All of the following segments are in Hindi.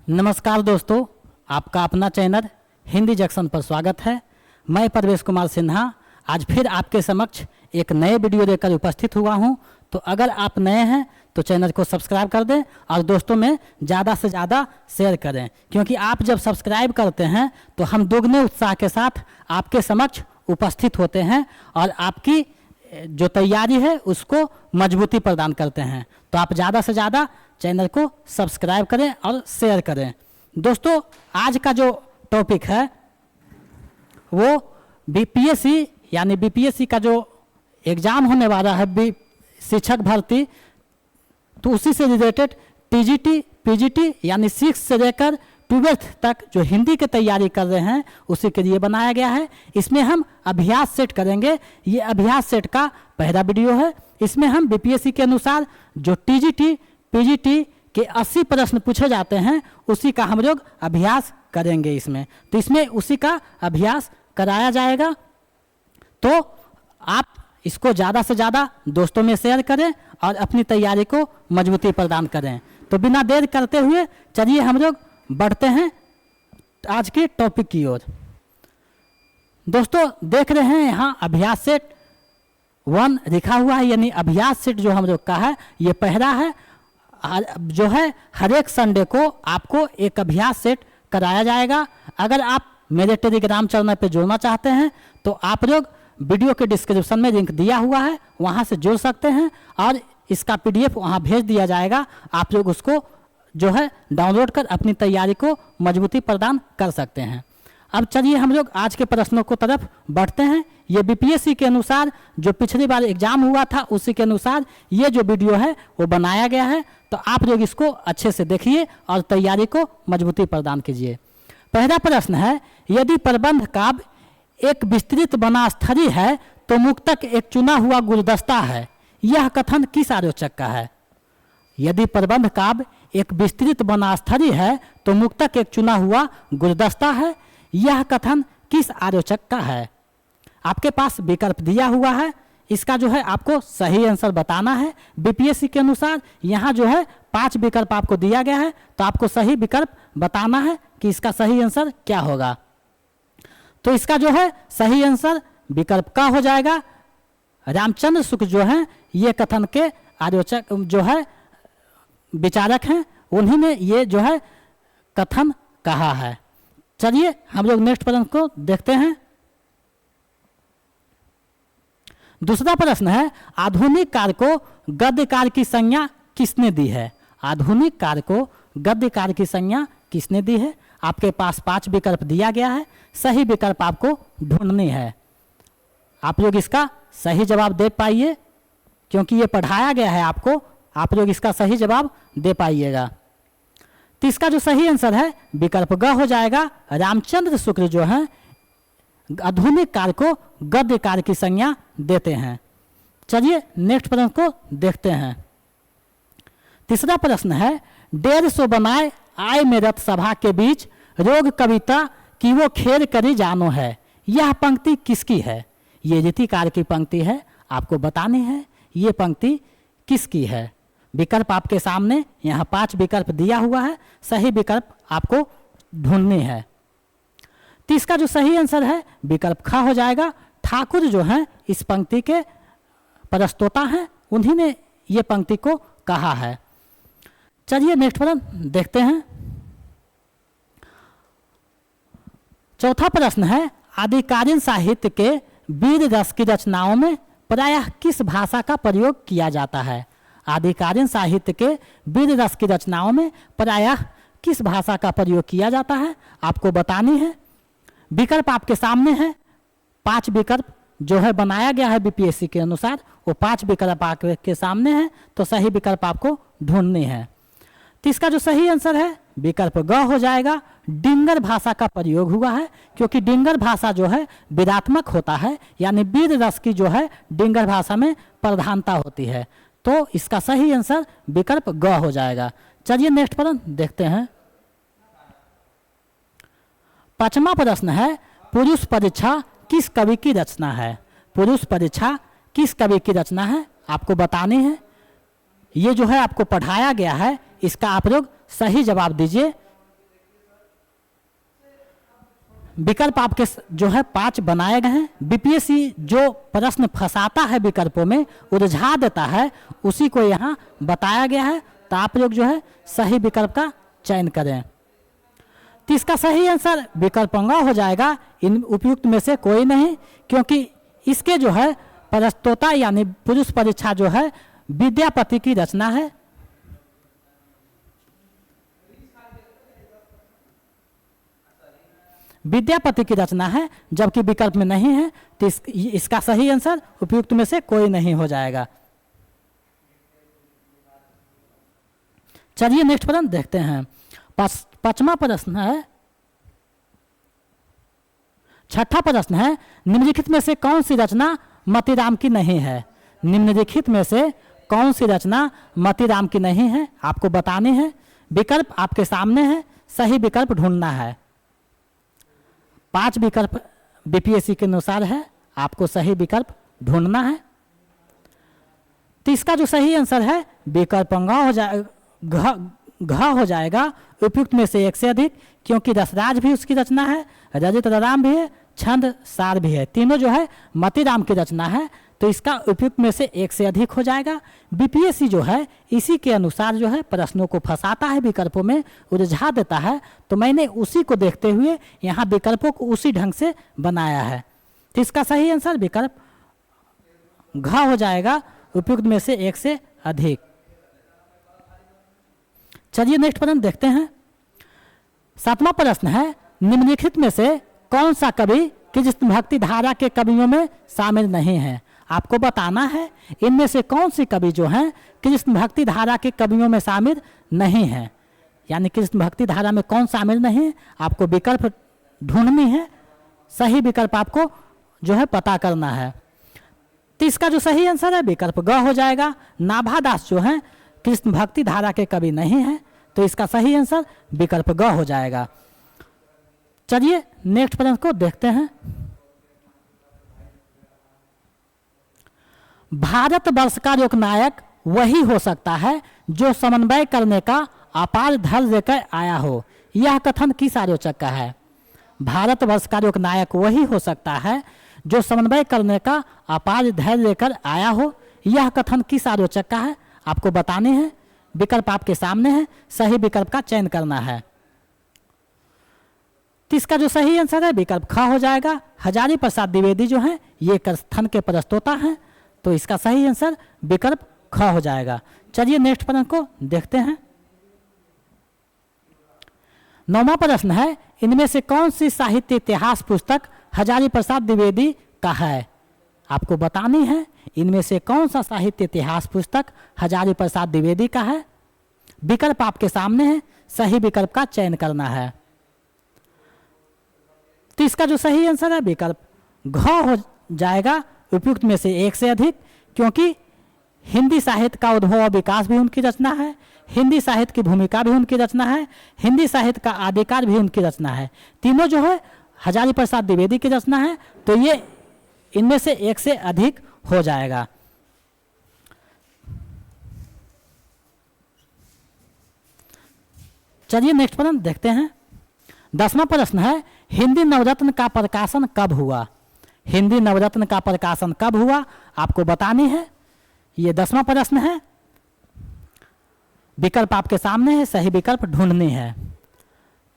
नमस्कार दोस्तों, आपका अपना चैनल हिंदी जंक्शन पर स्वागत है। मैं परवेश कुमार सिन्हा आज फिर आपके समक्ष एक नए वीडियो लेकर उपस्थित हुआ हूं। तो अगर आप नए हैं तो चैनल को सब्सक्राइब कर दें और दोस्तों में ज़्यादा से ज़्यादा शेयर करें, क्योंकि आप जब सब्सक्राइब करते हैं तो हम दोगुने उत्साह के साथ आपके समक्ष उपस्थित होते हैं और आपकी जो तैयारी है उसको मजबूती प्रदान करते हैं। तो आप ज़्यादा से ज़्यादा चैनल को सब्सक्राइब करें और शेयर करें। दोस्तों, आज का जो टॉपिक है वो बीपीएससी यानी बीपीएससी का जो एग्ज़ाम होने वाला है शिक्षक भर्ती, तो उसी से रिलेटेड टीजीटी पीजीटी यानी 6 से लेकर 12th तक जो हिंदी की तैयारी कर रहे हैं उसी के लिए बनाया गया है। इसमें हम अभ्यास सेट करेंगे। ये अभ्यास सेट का पहला वीडियो है। इसमें हम बीपीएससी के अनुसार जो टीजीटी पीजीटी के 80 प्रश्न पूछे जाते हैं उसी का हम लोग अभ्यास करेंगे इसमें। तो इसमें उसी का अभ्यास कराया जाएगा। तो आप इसको ज़्यादा से ज़्यादा दोस्तों में शेयर करें और अपनी तैयारी को मजबूती प्रदान करें। तो बिना देर करते हुए चलिए हम लोग बढ़ते हैं आज के टॉपिक की ओर। दोस्तों, देख रहे हैं यहाँ अभ्यास सेट 1 लिखा हुआ है, यानी अभ्यास सेट जो हम लोग का है ये पहला है। जो है हर एक संडे को आपको एक अभ्यास सेट कराया जाएगा। अगर आप मेरे टेलीग्राम चैनल पे जुड़ना चाहते हैं तो आप लोग वीडियो के डिस्क्रिप्शन में लिंक दिया हुआ है, वहाँ से जुड़ सकते हैं और इसका पीडीएफ वहाँ भेज दिया जाएगा। आप लोग उसको जो है डाउनलोड कर अपनी तैयारी को मजबूती प्रदान कर सकते हैं। अब चलिए हम लोग आज के प्रश्नों को तरफ बढ़ते हैं। ये बीपीएससी के अनुसार जो पिछली बार एग्जाम हुआ था उसी के अनुसार ये जो वीडियो है वो बनाया गया है। तो आप लोग इसको अच्छे से देखिए और तैयारी को मजबूती प्रदान कीजिए। पहला प्रश्न है, यदि प्रबंध काव्य एक विस्तृत वनास्थली है तो मुक्तक एक चुना हुआ गुलदस्ता है, यह कथन किस आलोचक का है? यदि प्रबंध काव्य एक विस्तृत वनास्थली है तो मुक्तक एक चुना हुआ गुलदस्ता है, यह कथन किस आलोचक का है? आपके पास विकल्प दिया हुआ है, इसका जो है आपको सही आंसर बताना है। बीपीएससी के अनुसार यहाँ जो है 5 विकल्प आपको दिया गया है, तो आपको सही विकल्प बताना है कि इसका सही आंसर क्या होगा। तो इसका जो है सही आंसर विकल्प का हो जाएगा। रामचंद्र शुक्ल जो है ये कथन के आलोचक जो है विचारक हैं, उन्हीं ने ये जो है कथन कहा है। चलिए हम लोग नेक्स्ट प्रश्न को देखते हैं। दूसरा प्रश्न है, आधुनिक काल को गद्यकार की संज्ञा किसने दी है? आधुनिक काल को गद्यकार की संज्ञा किसने दी है? आपके पास 5 विकल्प दिया गया है, सही विकल्प आपको ढूंढनी है। आप लोग इसका सही जवाब दे पाइए, क्योंकि ये पढ़ाया गया है आपको, आप लोग इसका सही जवाब दे पाइएगा। तो इसका जो सही आंसर है विकल्प ग हो जाएगा। रामचंद्र शुक्ल जो है आधुनिक काल को गद्यकार की संज्ञा देते हैं। चलिए नेक्स्ट प्रश्न को देखते हैं। तीसरा प्रश्न है, 150 बनाए आय में रथ सभा के बीच रोग कविता की वो खेल करी जानो है, यह पंक्ति किसकी है? ये रीतिकार की पंक्ति है, आपको बतानी है ये पंक्ति किसकी है। विकल्प आपके सामने यहाँ 5 विकल्प दिया हुआ है, सही विकल्प आपको ढूंढनी है। तो इसका जो सही आंसर है विकल्प ख हो जाएगा। ठाकुर जो हैं इस पंक्ति के प्रस्तोता हैं, उन्हीं ने ये पंक्ति को कहा है। चलिए नेक्स्ट प्रश्न देखते हैं। चौथा प्रश्न है, आदिकालीन साहित्य के वीर रस की रचनाओं में प्रायः किस भाषा का प्रयोग किया जाता है? आदिकालीन साहित्य के वीर रस की रचनाओं में प्रायः किस भाषा का प्रयोग किया जाता है, आपको बतानी है। विकल्प आपके सामने है, 5 विकल्प जो है बनाया गया है बीपीएससी के अनुसार, वो 5 विकल्प आपके सामने हैं, तो सही विकल्प आपको ढूंढनी है। तो इसका जो सही आंसर है विकल्प ग हो जाएगा। डिंगर भाषा का प्रयोग हुआ है, क्योंकि डिंगर भाषा जो है विरात्मक होता है, यानी वीर रस की जो है डिंगर भाषा में प्रधानता होती है। तो इसका सही आंसर विकल्प ग हो जाएगा। चलिए नेक्स्ट प्रश्न देखते हैं। 5वां प्रश्न है, पुरुष परीक्षा किस कवि की रचना है? पुरुष परीक्षा किस कवि की रचना है, आपको बतानी है। ये जो है आपको पढ़ाया गया है, इसका आप लोग सही जवाब दीजिए। विकल्प आपके जो है 5 बनाए गए हैं। बीपीएससी जो प्रश्न फंसाता है विकल्पों में, उलझा देता है, उसी को यहाँ बताया गया है। तो आप लोग जो है सही विकल्प का चयन करें। तो इसका सही आंसर विकल्प अंगा हो जाएगा। इन उपयुक्त में से कोई नहीं, क्योंकि इसके जो है प्रस्तोता यानी पुरुष परीक्षा जो है विद्यापति की रचना है। विद्यापति की रचना है, जबकि विकल्प में नहीं है। तो इसका सही आंसर उपयुक्त में से कोई नहीं हो जाएगा। चलिए नेक्स्ट प्रश्न देखते हैं। 5वां प्रश्न है, 6ठा प्रश्न है, निम्नलिखित में से कौन सी रचना मतीराम की नहीं है? निम्नलिखित में से कौन सी रचना मतीराम की नहीं है, आपको बतानी है। विकल्प आपके सामने है, सही विकल्प ढूंढना है। 5 विकल्प बीपीएससी के अनुसार है, आपको सही विकल्प ढूंढना है। तो इसका जो सही आंसर है विकल्प घ हो जाएगा, उपयुक्त में से 1 से अधिक, क्योंकि रसराज भी उसकी रचना है, रजित राम भी है, छंद सार भी है, तीनों जो है मतीराम की रचना है। तो इसका उपयुक्त में से 1 से अधिक हो जाएगा। बीपीएससी जो है इसी के अनुसार जो है प्रश्नों को फंसाता है, विकल्पों में उलझा देता है। तो मैंने उसी को देखते हुए यहाँ विकल्पों को उसी ढंग से बनाया है। तो इसका सही आंसर विकल्प घ हो जाएगा, उपयुक्त में से 1 से अधिक। चलिए नेक्स्ट प्रश्न देखते हैं। 7वां प्रश्न है, निम्नलिखित में से कौन सा कवि कृष्ण भक्ति धारा के कवियों में शामिल नहीं है? आपको बताना है इनमें से कौन सी कवि जो हैं कृष्ण भक्ति धारा के कवियों में शामिल नहीं है, यानी कृष्ण भक्ति धारा में कौन शामिल नहीं है, आपको विकल्प ढूंढनी है। सही विकल्प आपको जो है पता करना है। तो इसका जो सही आंसर है विकल्प ग हो जाएगा। नाभादास जो है कृष्ण भक्ति धारा के कवि नहीं है, तो इसका सही आंसर विकल्प ग हो जाएगा। चलिए नेक्स्ट प्रश्न को देखते हैं। भारतवर्ष का लोकनायक वही हो सकता है जो समन्वय करने का अपार धैर्य लेकर आया हो। यह कथन किस आलोचक का है? भारतवर्ष का लोकनायक वही हो सकता है जो समन्वय करने का अपार धैर्य लेकर आया हो। यह कथन किस आलोचक का है, आपको बताने हैं। विकल्प आपके सामने है, सही विकल्प का चयन करना है। तो इसका जो सही आंसर है विकल्प ख हो जाएगा। हजारी प्रसाद द्विवेदी जो हैं ये कथन के प्रस्तोता हैं, तो इसका सही आंसर विकल्प ख हो जाएगा। चलिए नेक्स्ट प्रश्न को देखते हैं। 9वां प्रश्न है, इनमें से कौन सी साहित्य इतिहास पुस्तक हजारी प्रसाद द्विवेदी का है? आपको बतानी है इनमें से कौन सा साहित्य इतिहास पुस्तक हजारी प्रसाद द्विवेदी का है। विकल्प आपके सामने है, सही विकल्प का चयन करना है। तो इसका जो सही आंसर है विकल्प घ हो जाएगा, उपयुक्त में से 1 से अधिक, क्योंकि हिंदी साहित्य का उद्भव और विकास भी उनकी रचना है, हिंदी साहित्य की भूमिका भी उनकी रचना है, हिंदी साहित्य का आदिकाल भी उनकी रचना है। तीनों जो है हजारी प्रसाद द्विवेदी की रचना है, तो ये इनमें से 1 से अधिक हो जाएगा। चलिए नेक्स्ट प्रश्न देखते हैं। 10वां प्रश्न है, हिंदी नवरत्न का प्रकाशन कब हुआ? हिंदी नवरत्न का प्रकाशन कब हुआ, आपको बतानी है। ये 10वां प्रश्न है। विकल्प आपके सामने है, सही विकल्प ढूंढनी है।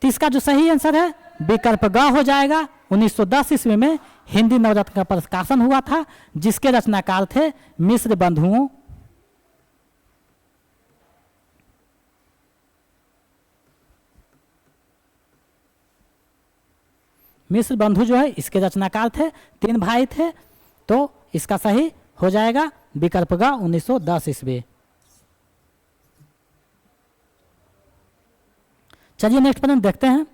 तो इसका जो सही आंसर है विकल्प ग हो जाएगा। 1910 ईस्वी में हिंदी नवरत्न का प्रकाशन हुआ था, जिसके रचनाकार थे मिश्र बंधुओं। मिश्र बंधु जो है इसके रचनाकार थे, 3 भाई थे, तो इसका सही हो जाएगा विकल्प ग 1910 ईस्वी। चलिए नेक्स्ट प्रश्न देखते हैं।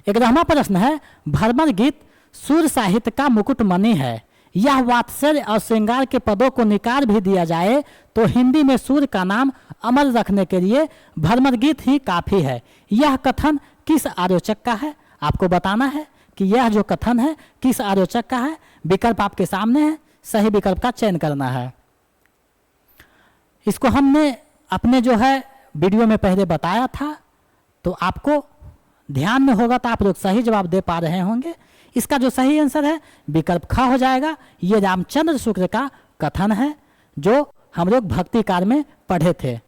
11वां प्रश्न है, भ्रमर गीत सूर्य साहित्य का मुकुटमणि है। यह वात्सल्य और श्रृंगार के पदों को निकाल भी दिया जाए तो हिंदी में सूर्य का नाम अमर रखने के लिए भ्रमर गीत ही काफी है। यह कथन किस आलोचक का है, आपको बताना है कि यह जो कथन है किस आलोचक का है। विकल्प आपके सामने है, सही विकल्प का चयन करना है। इसको हमने अपने जो है वीडियो में पहले बताया था, तो आपको ध्यान में होगा तो आप लोग सही जवाब दे पा रहे होंगे। इसका जो सही आंसर है विकल्प ख हो जाएगा। ये रामचंद्र शुक्ल का कथन है जो हम लोग भक्ति काल में पढ़े थे।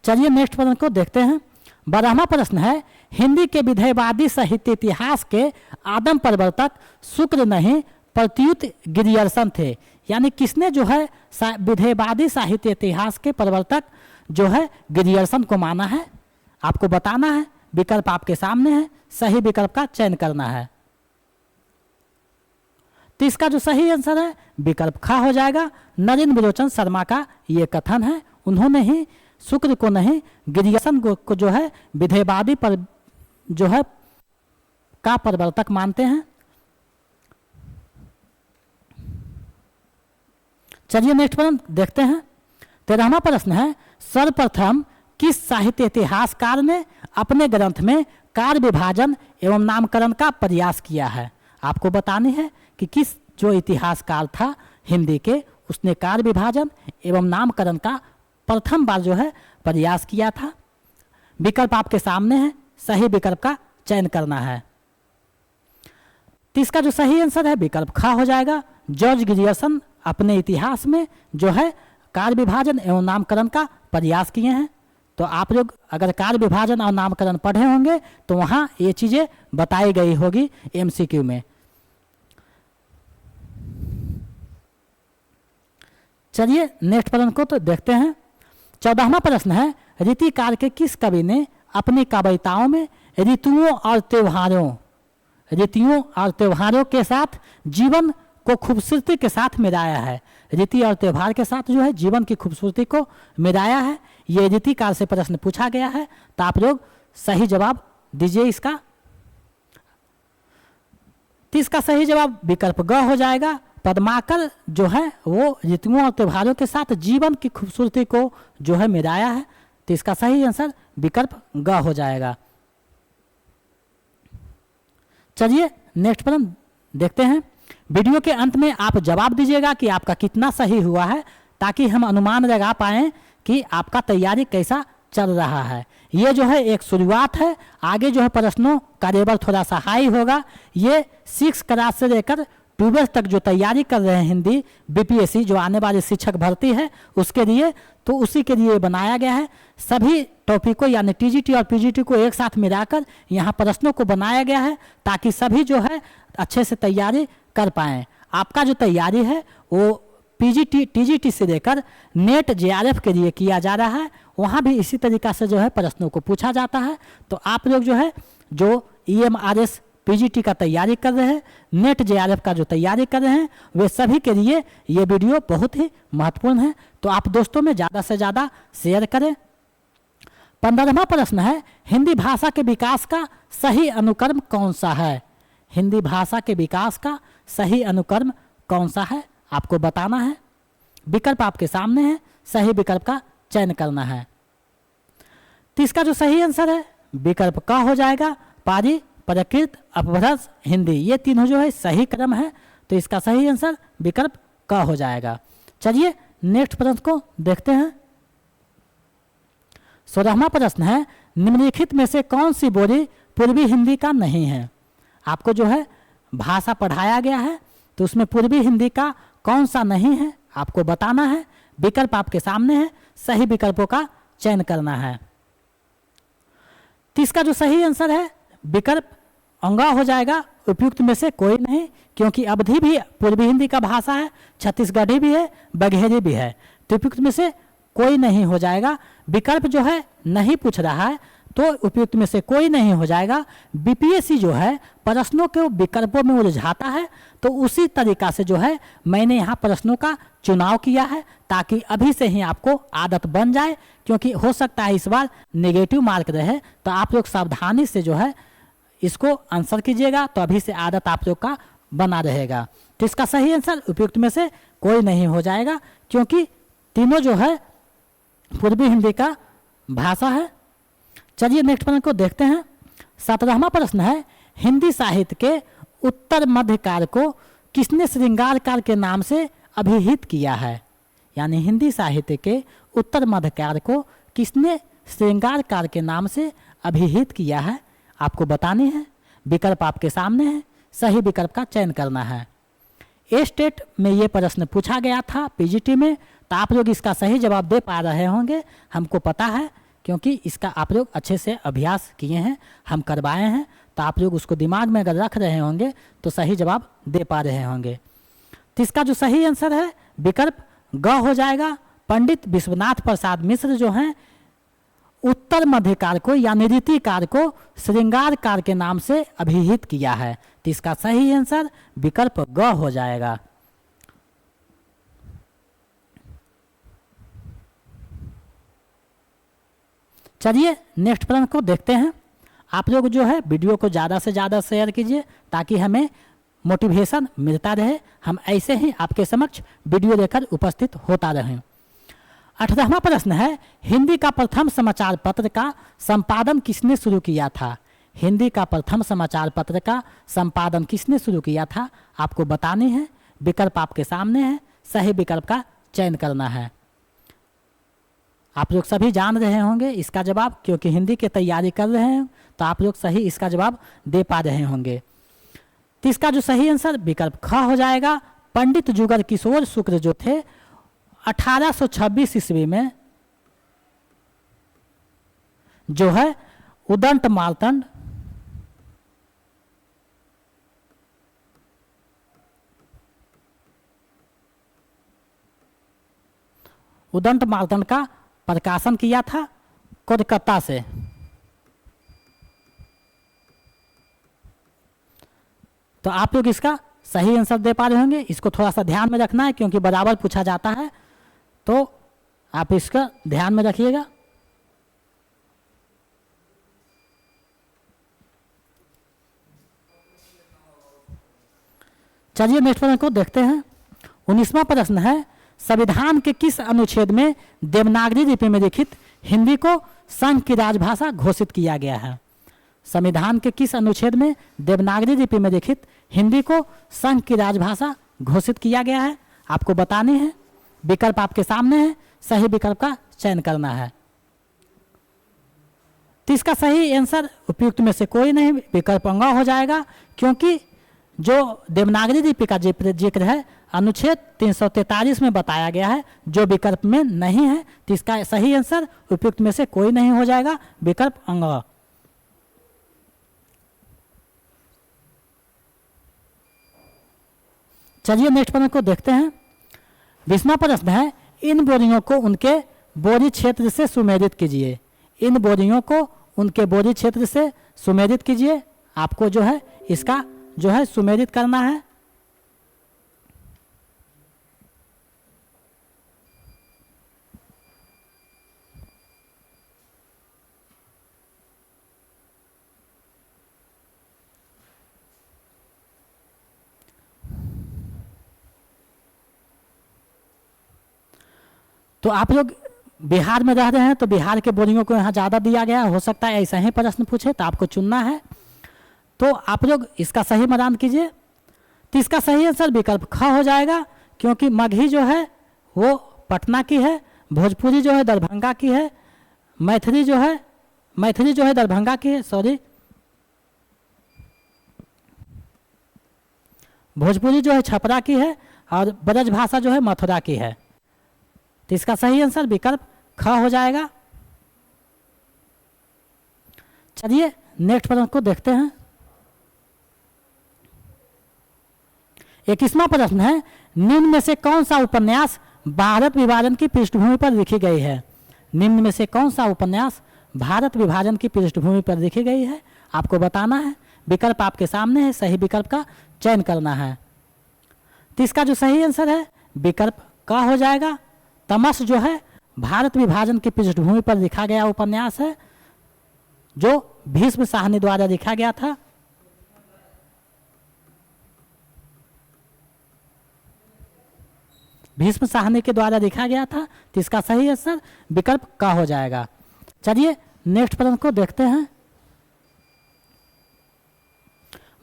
चलिए नेक्स्ट प्रश्न को देखते हैं। 12वां प्रश्न है, हिंदी के विधेयवादी साहित्य इतिहास के आदम प्रवर्तक शुक्ल नहीं प्रत्युत गिरियर्सन थे। यानी किसने जो है विधेयवादी साहित्य इतिहास के प्रवर्तक जो है गिरियर्सन को माना है? आपको बताना है, विकल्प आपके सामने है, सही विकल्प का चयन करना है। तो इसका जो सही आंसर है विकल्प ख हो जाएगा। नरेंद्र विलोचन शर्मा का ये कथन है। उन्होंने ही शुक्ल को नहीं गिरियर्सन को जो है विधेयवादी पर जो है का प्रवर्तक मानते हैं। चलिए नेक्स्ट प्रश्न देखते हैं। 13वां प्रश्न है, सर्वप्रथम किस साहित्य इतिहासकार ने अपने ग्रंथ में कार्य विभाजन एवं नामकरण का प्रयास किया है? आपको बतानी है कि किस जो इतिहासकार था हिंदी के, उसने कार्य विभाजन एवं नामकरण का प्रथम बार जो है प्रयास किया था। विकल्प आपके सामने है, सही विकल्प का चयन करना है। तो इसका जो सही आंसर है विकल्प ख हो जाएगा। जॉर्ज गिरियर्सन अपने इतिहास में जो है कार्य विभाजन एवं नामकरण का प्रयास किए हैं। तो आप लोग अगर कार्य विभाजन और नामकरण पढ़े होंगे तो वहाँ ये चीज़ें बताई गई होगी एमसीक्यू में। चलिए नेक्स्ट प्रश्न को तो देखते हैं। 14वां प्रश्न है, रीतिकार के किस कवि ने अपनी कविताओं में ऋतुओं और त्योहारों के साथ जीवन को खूबसूरती के साथ मिलाया है? रीति और त्योहार के साथ जो है जीवन की खूबसूरती को मिलाया है। ये रीतिकार से प्रश्न पूछा गया है, तो आप लोग सही जवाब दीजिए इसका। तो इसका सही जवाब विकल्प ग हो जाएगा। पद्माकर जो है वो ऋतुओं और त्योहारों के साथ जीवन की खूबसूरती को जो है मिलाया है। तो इसका सही आंसर विकल्प ग हो जाएगा। चलिए नेक्स्ट प्रश्न देखते हैं। वीडियो के अंत में आप जवाब दीजिएगा कि आपका कितना सही हुआ है, ताकि हम अनुमान लगा पाएँ कि आपका तैयारी कैसा चल रहा है। ये जो है एक शुरुआत है, आगे जो है प्रश्नों का लेवल थोड़ा सा हाई होगा। ये 6 क्लास से लेकर 12 तक जो तैयारी कर रहे हैं हिंदी बीपीएससी जो आने वाली शिक्षक भर्ती है उसके लिए, तो उसी के लिए बनाया गया है। सभी टॉपिकों यानी टीजीटी और पीजीटी को एक साथ मिलाकर यहाँ प्रश्नों को बनाया गया है, ताकि सभी जो है अच्छे से तैयारी कर पाएँ। आपका जो तैयारी है वो पीजीटी टीजीटी से लेकर नेट जेआरएफ के लिए किया जा रहा है। वहाँ भी इसी तरीक़ा से जो है प्रश्नों को पूछा जाता है। तो आप लोग जो है जो ईएमआरएस पीजीटी का तैयारी कर रहे हैं, नेट जेआरएफ का जो तैयारी कर रहे हैं, वे सभी के लिए ये वीडियो बहुत ही महत्वपूर्ण है। तो आप दोस्तों में ज़्यादा से ज़्यादा शेयर करें। 15वां प्रश्न है, हिंदी भाषा के विकास का सही अनुक्रम कौन सा है? हिंदी भाषा के विकास का सही अनुक्रम कौन सा है? आपको बताना है। विकल्प आपके सामने है, सही विकल्प का चयन करना है। तो इसका जो सही आंसर है विकल्प क हो जाएगा। पारी, प्रकृत, अपभ्रंश, हिंदी, ये तीनों जो है सही क्रम है। तो इसका सही आंसर विकल्प क हो जाएगा। चलिए नेक्स्ट प्रश्न को देखते हैं। 16वां प्रश्न है, निम्नलिखित में से कौन सी बोली पूर्वी हिंदी का नहीं है? आपको जो है भाषा पढ़ाया गया है, तो उसमें पूर्वी हिंदी का कौन सा नहीं है आपको बताना है। विकल्प आपके सामने है, सही विकल्पों का चयन करना है। तो इसका जो सही आंसर है विकल्प अंगा हो जाएगा। उपयुक्त में से कोई नहीं, क्योंकि अवधी भी पूर्वी हिंदी का भाषा है, छत्तीसगढ़ी भी है, बघेली भी है। तो उपयुक्त में से कोई नहीं हो जाएगा। विकल्प जो है नहीं पूछ रहा है, तो उपयुक्त में से कोई नहीं हो जाएगा। बीपीएससी जो है प्रश्नों के विकल्पों में उलझाता है, तो उसी तरीका से जो है मैंने यहाँ प्रश्नों का चुनाव किया है, ताकि अभी से ही आपको आदत बन जाए। क्योंकि हो सकता है इस बार नेगेटिव मार्क रहे, तो आप लोग सावधानी से जो है इसको आंसर कीजिएगा, तो अभी से आदत आप लोग का बना रहेगा। तो इसका सही आंसर उपयुक्त में से कोई नहीं हो जाएगा, क्योंकि तीनों जो है पूर्वी हिंदी का भाषा है। चलिए नेक्स्ट प्रश्न को देखते हैं। 17वां प्रश्न है, हिंदी साहित्य के उत्तर मध्य काल को किसने श्रृंगार काल के नाम से अभिहित किया है? यानी हिंदी साहित्य के उत्तर मध्य काल को किसने श्रृंगार काल के नाम से अभिहित किया है? आपको बतानी है। विकल्प आपके सामने है, सही विकल्प का चयन करना है। ए स्टेट में ये प्रश्न पूछा गया था पीजीटी में, तो आप लोग इसका सही जवाब दे पा रहे होंगे, हमको पता है, क्योंकि इसका आप लोग अच्छे से अभ्यास किए हैं, हम करवाए हैं, तो आप लोग उसको दिमाग में अगर रख रहे होंगे तो सही जवाब दे पा रहे होंगे। तो इसका जो सही आंसर है विकल्प ग हो जाएगा। पंडित विश्वनाथ प्रसाद मिश्र जो हैं उत्तर मध्यकार को या निऋतिकार को श्रृंगारकार के नाम से अभिहित किया है। तो इसका सही आंसर विकल्प ग हो जाएगा। चलिए नेक्स्ट प्रश्न को देखते हैं। आप लोग जो है वीडियो को ज़्यादा से ज़्यादा शेयर कीजिए ताकि हमें मोटिवेशन मिलता रहे, हम ऐसे ही आपके समक्ष वीडियो लेकर उपस्थित होता रहें। 18वां प्रश्न है, हिंदी का प्रथम समाचार पत्र का संपादन किसने शुरू किया था? हिंदी का प्रथम समाचार पत्र का संपादन किसने शुरू किया था? आपको बतानी है। विकल्प आपके सामने है, सही विकल्प का चयन करना है। आप लोग सभी जान रहे होंगे इसका जवाब, क्योंकि हिंदी की तैयारी कर रहे हैं, तो आप लोग सही इसका जवाब दे पा रहे होंगे। तो इसका जो सही आंसर विकल्प ख हो जाएगा। पंडित जुगर किशोर शुक्ल जो थे 1826 ईस्वी में जो है उदंत मार्तंड का प्रकाशन किया था कोलकाता से। तो आप लोग इसका सही आंसर दे पा रहे होंगे। इसको थोड़ा सा ध्यान में रखना है क्योंकि बराबर पूछा जाता है, तो आप इसका ध्यान में रखिएगा। चलिए नेक्स्ट प्रश्न को देखते हैं। 19वां प्रश्न है, संविधान के किस अनुच्छेद में देवनागरी लिपि में लिखित हिंदी को संघ की राजभाषा घोषित किया गया है? संविधान के किस अनुच्छेद में देवनागरी लिपि में लिखित हिंदी को संघ की राजभाषा घोषित किया गया है? आपको बतानी है। विकल्प आपके सामने है, सही विकल्प का चयन करना है। तो इसका सही आंसर उपयुक्त में से कोई नहीं, विकल्प अंग हो जाएगा, क्योंकि जो देवनागरी लिपि का जिक्र है अनुच्छेद 343 में बताया गया है, जो विकल्प में नहीं है। तो इसका सही आंसर उपयुक्त में से कोई नहीं हो जाएगा, विकल्प अंग। चलिए नेक्स्ट प्रश्न को देखते हैं। 20वां प्रश्न है, इन बोरियों को उनके बोरी क्षेत्र से सुमेलित कीजिए। इन बोरियों को उनके बोरी क्षेत्र से सुमेलित कीजिए। आपको जो है इसका जो है सुमेलित करना है। तो आप लोग बिहार में रह रहे हैं तो बिहार के बोरियों को यहाँ ज़्यादा दिया गया, हो सकता है ऐसा ही प्रश्न पूछे, तो आपको चुनना है। तो आप लोग इसका सही मतदान कीजिए। तो इसका सही आंसर विकल्प ख हो जाएगा, क्योंकि मगही जो है वो पटना की है, भोजपुरी जो है दरभंगा की है, मैथिली जो है दरभंगा की है, सॉरी, भोजपुरी जो है छपरा की है, और ब्रज भाषा जो है मथुरा की है। तो इसका सही आंसर विकल्प ख हो जाएगा। चलिए नेक्स्ट प्रश्न को देखते हैं। 21वां प्रश्न है, निम्न में से कौन सा उपन्यास भारत विभाजन की पृष्ठभूमि पर लिखी गई है? निम्न में से कौन सा उपन्यास भारत विभाजन की पृष्ठभूमि पर लिखी गई है? आपको बताना है। विकल्प आपके सामने है, सही विकल्प का चयन करना है। तो इसका जो सही आंसर है विकल्प क हो जाएगा। तमस जो है भारत विभाजन की पृष्ठभूमि पर लिखा गया उपन्यास है, जो भीष्म साहनी द्वारा लिखा गया था। भीष्म साहनी के द्वारा लिखा गया था। तो इसका सही आंसर विकल्प क हो जाएगा। चलिए नेक्स्ट प्रश्न को देखते हैं।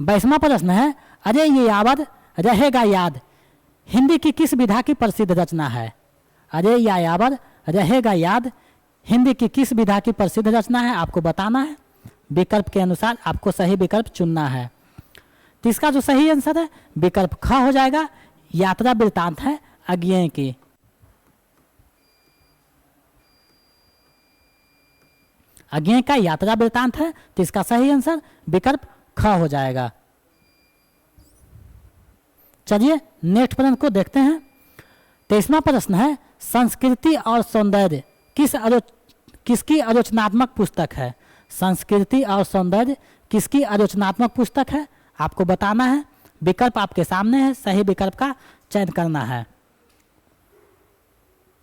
22वां प्रश्न है, अरे ये यावद रहेगा याद हिंदी की किस विधा की प्रसिद्ध रचना है? अरे या यावद रहेगा याद हिंदी की किस विधा की प्रसिद्ध रचना है? आपको बताना है। विकल्प के अनुसार आपको सही विकल्प चुनना है। तो इसका जो सही आंसर है विकल्प ख हो जाएगा। यात्रा वृत्तांत है अज्ञेय की। अज्ञेय का यात्रा वृत्तांत है, तो इसका सही आंसर विकल्प ख हो जाएगा। चलिए नेक्स्ट प्रश्न को देखते हैं। 23वां प्रश्न है, संस्कृति और सौंदर्य किसकी आलोचनात्मक पुस्तक है? संस्कृति और सौंदर्य किसकी आलोचनात्मक पुस्तक है? आपको बताना है। विकल्प आपके सामने है, सही विकल्प का चयन करना है।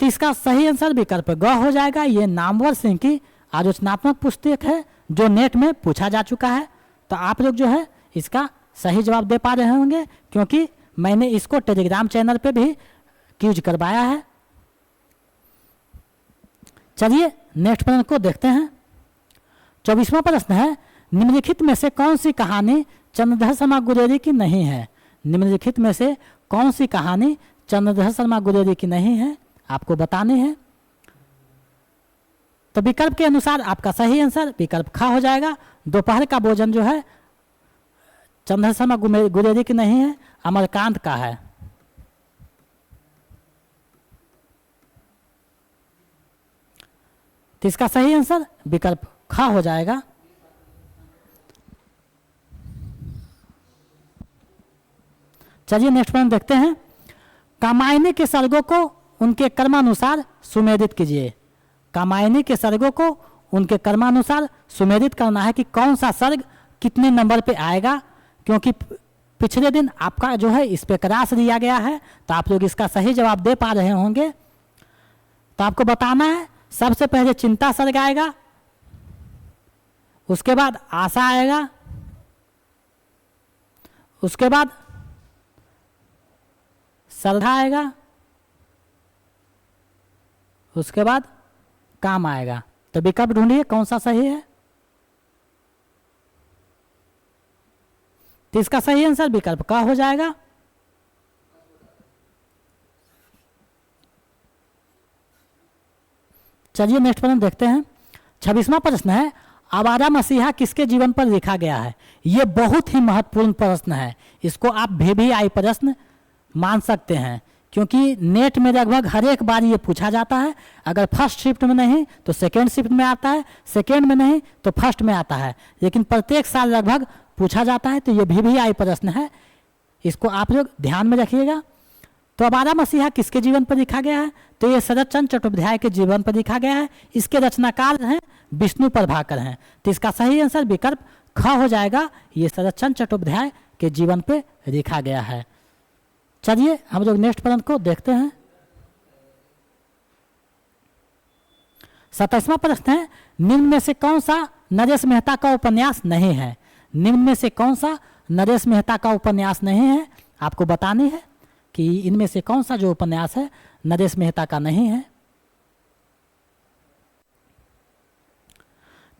तो इसका सही आंसर विकल्प ग हो जाएगा। ये नामवर सिंह की आलोचनात्मक पुस्तक है जो नेट में पूछा जा चुका है। तो आप लोग जो है इसका सही जवाब दे पा रहे होंगे, क्योंकि मैंने इसको टेलीग्राम चैनल पे भी क्यूज करवाया है। चलिए नेक्स्ट प्रश्न को देखते हैं। 24वां प्रश्न है, निम्नलिखित में से कौन सी कहानी चंद्रधर शर्मा गुरेरी की नहीं है? निम्नलिखित में से कौन सी कहानी चंद्रधर शर्मा गुरेरी की नहीं है? आपको बतानी है। तो विकल्प के अनुसार आपका सही आंसर विकल्प ख हो जाएगा। दोपहर का भोजन जो है चंद्रधर शर्मा गुरेरी की नहीं है, अमरकांत का है। तो इसका सही आंसर विकल्प ख हो जाएगा। चलिए नेक्स्ट प्रश्न देखते हैं। कामायनी के सर्गों को उनके कर्मानुसार सुमेधित कीजिए। कामायनी के सर्गों को उनके कर्मानुसार सुमेधित करना है कि कौन सा सर्ग कितने नंबर पे आएगा, क्योंकि पिछले दिन आपका जो है इस पे क्रास दिया गया है। तो आप लोग इसका सही जवाब दे पा रहे होंगे। तो आपको बताना है, सबसे पहले चिंता सर्ग आएगा, उसके बाद आशा आएगा, उसके बाद श्रद्धा आएगा, उसके बाद काम आएगा। तो विकल्प ढूंढिए कौन सा सही है। तो इसका सही आंसर विकल्प का हो जाएगा। चलिए नेक्स्ट प्रश्न देखते हैं। 26वां प्रश्न है, आवारा मसीहा किसके जीवन पर लिखा गया है? यह बहुत ही महत्वपूर्ण प्रश्न है। इसको आप VVI प्रश्न मान सकते हैं, क्योंकि नेट में लगभग हर एक बार ये पूछा जाता है। अगर फर्स्ट शिफ्ट में नहीं तो सेकेंड शिफ्ट में आता है, सेकेंड में नहीं तो फर्स्ट में आता है, लेकिन प्रत्येक साल लगभग पूछा जाता है। तो ये VVI प्रश्न है, इसको आप लोग ध्यान में रखिएगा। तो आवारा मसीहा किसके जीवन पर लिखा गया है? तो ये शरद चंद्र चट्टोपाध्याय के जीवन पर लिखा गया है। इसके रचनाकार हैं विष्णु प्रभाकर हैं। तो इसका सही आंसर विकल्प ख हो जाएगा। ये शरद चंद्र चट्टोपाध्याय के जीवन पे लिखा गया है। चलिए हम लोग नेक्स्ट प्रश्न को देखते हैं। 27वां प्रश्न है, निम्न में से कौन सा नरेश मेहता का उपन्यास नहीं है? निम्न में से कौन सा नरेश मेहता का उपन्यास नहीं है? आपको बतानी है कि इनमें से कौन सा जो उपन्यास है नरेश मेहता का नहीं है।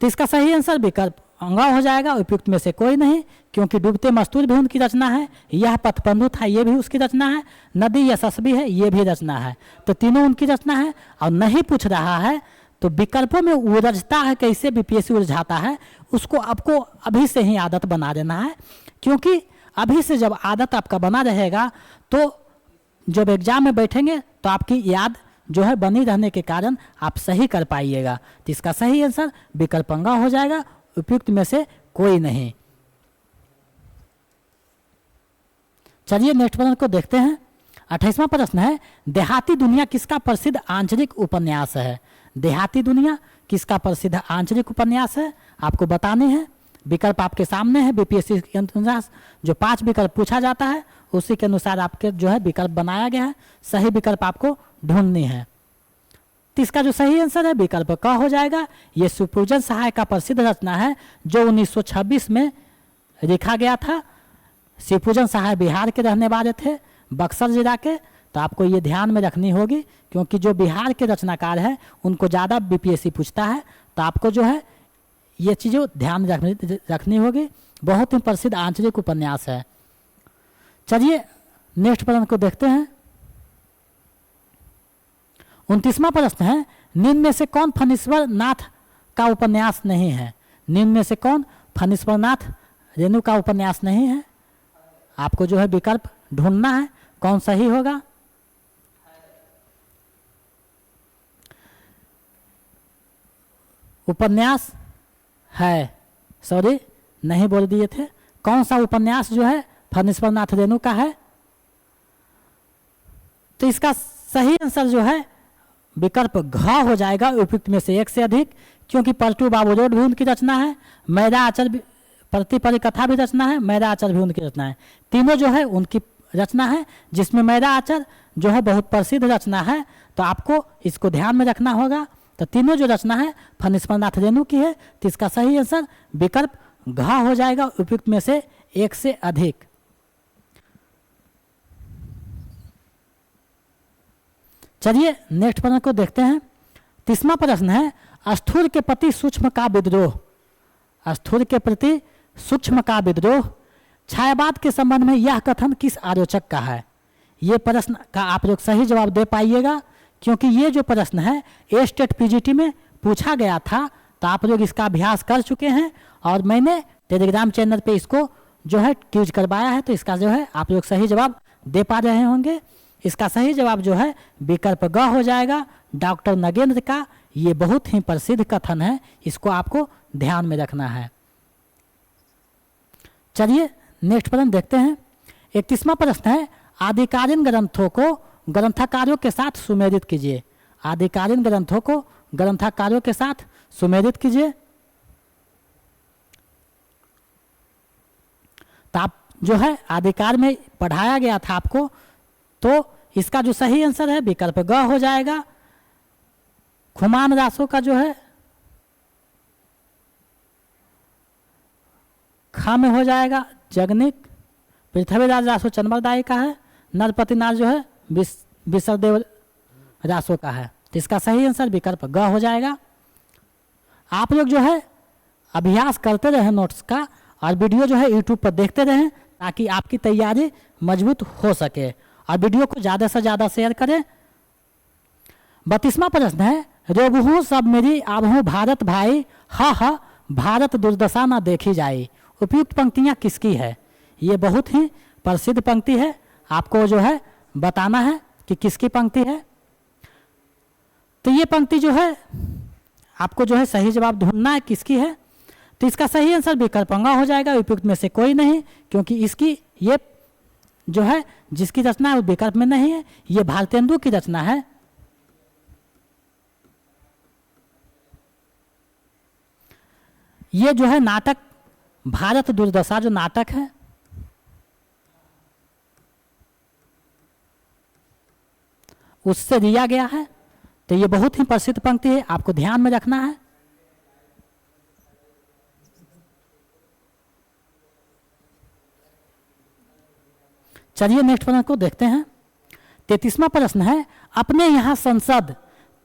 तो इसका सही आंसर विकल्प अंगा हो जाएगा। उपयुक्त में से कोई नहीं, क्योंकि डूबते मस्तूर भी उनकी रचना है, यह पथबंधु था ये भी उसकी रचना है, नदी यशस्वी है ये भी रचना है। तो तीनों उनकी रचना है। और नहीं पूछ रहा है तो विकल्पों में उलझता है, कैसे BPSC उलझाता है, उसको आपको अभी से ही आदत बना देना है। क्योंकि अभी से जब आदत आपका बना रहेगा तो जब एग्जाम में बैठेंगे तो आपकी याद जो है बनी रहने के कारण आप सही कर पाइएगा। तो इसका सही आंसर विकल्प अंगा हो जाएगा। उपयुक्त में से कोई नहीं। चलिए नेक्स्ट प्रश्न को देखते हैं। 28वां प्रश्न है, देहाती दुनिया किसका प्रसिद्ध आंचलिक उपन्यास है? देहाती दुनिया किसका प्रसिद्ध आंचलिक उपन्यास है? आपको बताने हैं। विकल्प आपके सामने है। BPSC के अनुसार जो 5 विकल्प पूछा जाता है उसी के अनुसार आपके जो है विकल्प बनाया गया है। सही विकल्प आपको ढूंढनी है। तो इसका जो सही आंसर है विकल्प क हो जाएगा। ये शिवपूजन सहाय का प्रसिद्ध रचना है जो 1926 में लिखा गया था। शिवपूजन सहाय बिहार के रहने वाले थे, बक्सर जिला के। तो आपको ये ध्यान में रखनी होगी, क्योंकि जो बिहार के रचनाकार हैं उनको ज़्यादा BPSC पूछता है। तो आपको जो है ये चीज़ें ध्यान रखनी होगी। बहुत ही प्रसिद्ध आंचलिक उपन्यास है। चलिए नेक्स्ट प्रश्न को देखते हैं। 29वां प्रश्न है, निम्न में से कौन फणीश्वर नाथ का उपन्यास नहीं है? निम्न में से कौन फणीश्वरनाथ रेणु का उपन्यास नहीं है? आपको जो है विकल्प ढूंढना है कौन सही होगा। उपन्यास है, सॉरी नहीं बोल दिए थे, कौन सा उपन्यास जो है फणीश्वरनाथ रेणु का है? तो इसका सही आंसर जो है विकल्प घ हो जाएगा, उपयुक्त में से एक से अधिक, क्योंकि पलटू बाबू रोड भी उनकी रचना है, मैदा आचर प्रति परिकथा भी रचना है, मैदा आचर भी उनकी रचना है। तीनों जो है उनकी रचना है, जिसमें मैदा आचर जो है बहुत प्रसिद्ध रचना है, तो आपको इसको ध्यान में रखना होगा। तो तीनों जो रचना है फणीश्वरनाथ रेणु की है, तो इसका सही आंसर विकल्प घ हो जाएगा, उपयुक्त में से एक से अधिक। चलिए नेक्स्ट प्रश्न को देखते हैं। 30वां प्रश्न है, स्थूल के प्रति सूक्ष्म का विद्रोह। स्थूल के प्रति सूक्ष्म का विद्रोह, छायावाद के संबंध में यह कथन किस आलोचक का है? ये प्रश्न का आप लोग सही जवाब दे पाइएगा, क्योंकि ये जो प्रश्न है ए स्टेट पीजीटी में पूछा गया था, तो आप लोग इसका अभ्यास कर चुके हैं और मैंने टेलीग्राम चैनल पे इसको जो है क्यूज करवाया है, तो इसका जो है आप लोग सही जवाब दे पा रहे होंगे। इसका सही जवाब जो है विकल्प ग हो जाएगा, डॉक्टर नगेंद्र का। ये बहुत ही प्रसिद्ध कथन है, इसको आपको ध्यान में रखना है। चलिए नेक्स्ट प्रश्न देखते हैं। 31वां प्रश्न है, आदिकालीन ग्रंथों को ग्रंथकारों के साथ सुमेलित कीजिए। आदिकालीन ग्रंथों को ग्रंथकारों के साथ सुमेलित कीजिए। तो आप जो है आदिकाल में पढ़ाया गया था आपको, तो इसका जो सही आंसर है विकल्प ग हो जाएगा। खुमान रासो का जो है खा में हो जाएगा जगनिक। पृथ्वीराज रासो चंद्रदाई का है। नरपतिनाथ जो है विसरदेव रासो का है। तो इसका सही आंसर विकल्प ग हो जाएगा। आप लोग जो है अभ्यास करते रहें नोट्स का, और वीडियो जो है यूट्यूब पर देखते रहें, ताकि आपकी तैयारी मजबूत हो सके, और वीडियो को ज़्यादा से ज़्यादा शेयर करें। 32वां प्रश्न है, रोबहू सब मेरी आबहू भारत भाई, हा भारत दुर्दशा ना देखी जाए। उपयुक्त पंक्तियां किसकी है? ये बहुत ही प्रसिद्ध पंक्ति है, आपको जो है बताना है कि किसकी पंक्ति है। तो ये पंक्ति जो है आपको जो है सही जवाब ढूंढना है किसकी है। तो इसका सही आंसर विकल्प ग हो जाएगा, उपयुक्त में से कोई नहीं, क्योंकि इसकी ये जो है जिसकी रचना है वो विकल्प में नहीं है, ये भारतेंदु की रचना है। ये जो है नाटक भारत दुर्दशा जो नाटक है, उससे दिया गया है। तो ये बहुत ही प्रसिद्ध पंक्ति है, आपको ध्यान में रखना है। चलिए नेक्स्ट प्रश्न को देखते हैं। 33वां प्रश्न है, अपने यहाँ संसद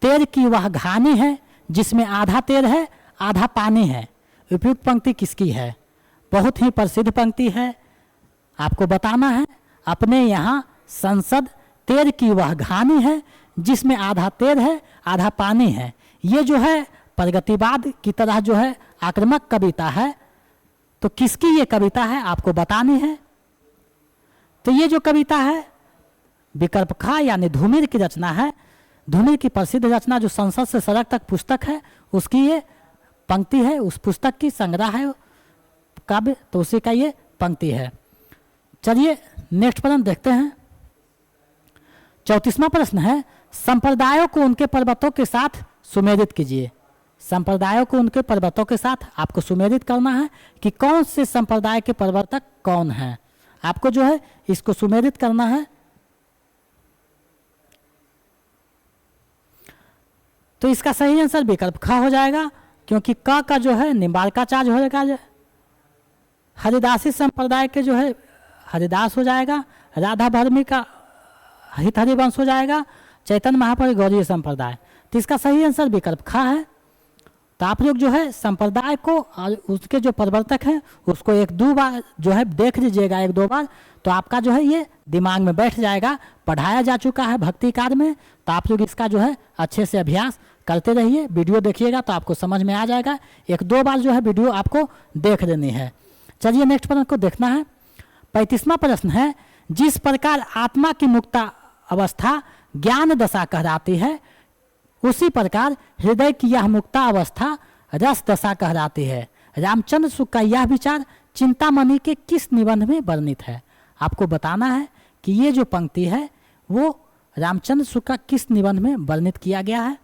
तेर की वह घानी है जिसमें आधा तेर है आधा पानी है। उपयुक्त पंक्ति किसकी है? बहुत ही प्रसिद्ध पंक्ति है, आपको बताना है। अपने यहाँ संसद तेर की वह घानी है जिसमें आधा तेर है आधा पानी है। ये जो है प्रगतिवाद की तरह जो है आक्रामक कविता है, तो किसकी ये कविता है आपको बतानी है। तो ये जो कविता है विकल्प खा यानी धूमिर की रचना है। धूमिर की प्रसिद्ध रचना जो संसद से सड़क तक पुस्तक है, उसकी ये पंक्ति है, उस पुस्तक की संग्रह है काव्य, तो उसी का ये पंक्ति है। चलिए नेक्स्ट प्रश्न देखते हैं। 34वां प्रश्न है, संप्रदायों को उनके पर्वतों के साथ सुमेलित कीजिए। संप्रदायों को उनके पर्वतों के साथ आपको सुमेलित करना है कि कौन से संप्रदाय के प्रवर्तक कौन हैं, आपको जो है इसको सुमेलित करना है। तो इसका सही आंसर विकल्प ख हो जाएगा, क्योंकि क का जो है निम्बार्काचार्य हो जाएगा। हरिदासी संप्रदाय के जो है हरिदास हो जाएगा। राधा भरमी का हित हरिवंश हो जाएगा। चैतन्य महाप्रभु गौड़ीय संप्रदाय। तो इसका सही आंसर विकल्प ख है। तो आप लोग जो है संप्रदाय को और उसके जो प्रवर्तक हैं उसको एक दो बार जो है देख लीजिएगा, एक दो बार, तो आपका जो है ये दिमाग में बैठ जाएगा। पढ़ाया जा चुका है भक्ति काल में, तो आप लोग इसका जो है अच्छे से अभ्यास करते रहिए, वीडियो देखिएगा तो आपको समझ में आ जाएगा। एक दो बार जो है वीडियो आपको देख लेनी है। चलिए नेक्स्ट प्रश्न को देखना है। 35वां प्रश्न है, जिस प्रकार आत्मा की मुक्त अवस्था ज्ञान दशा कहलाती है, उसी प्रकार हृदय की यह मुक्ता अवस्था रस दशा कहलाती है। रामचंद्र शुक्ल का यह विचार चिंतामणि के किस निबंध में वर्णित है? आपको बताना है कि ये जो पंक्ति है वो रामचंद्र शुक्ल का किस निबंध में वर्णित किया गया है,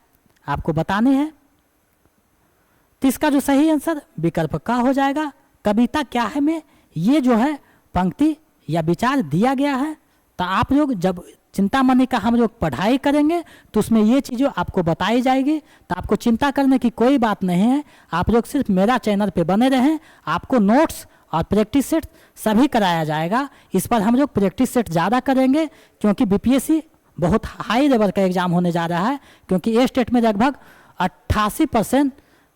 आपको बतानी है। तो इसका जो सही आंसर विकल्प का हो जाएगा। कविता क्या है में ये जो है पंक्ति या विचार दिया गया है। तो आप लोग जब चिंतामणि का हम लोग पढ़ाई करेंगे तो उसमें ये चीज़ें आपको बताई जाएगी। तो आपको चिंता करने की कोई बात नहीं है। आप लोग सिर्फ मेरा चैनल पे बने रहें, आपको नोट्स और प्रैक्टिस सेट सभी कराया जाएगा। इस पर हम लोग प्रैक्टिस सेट ज़्यादा करेंगे क्योंकि बीपीएससी बहुत हाई लेवल का एग्जाम होने जा रहा है। क्योंकि ए स्टेट में लगभग 88%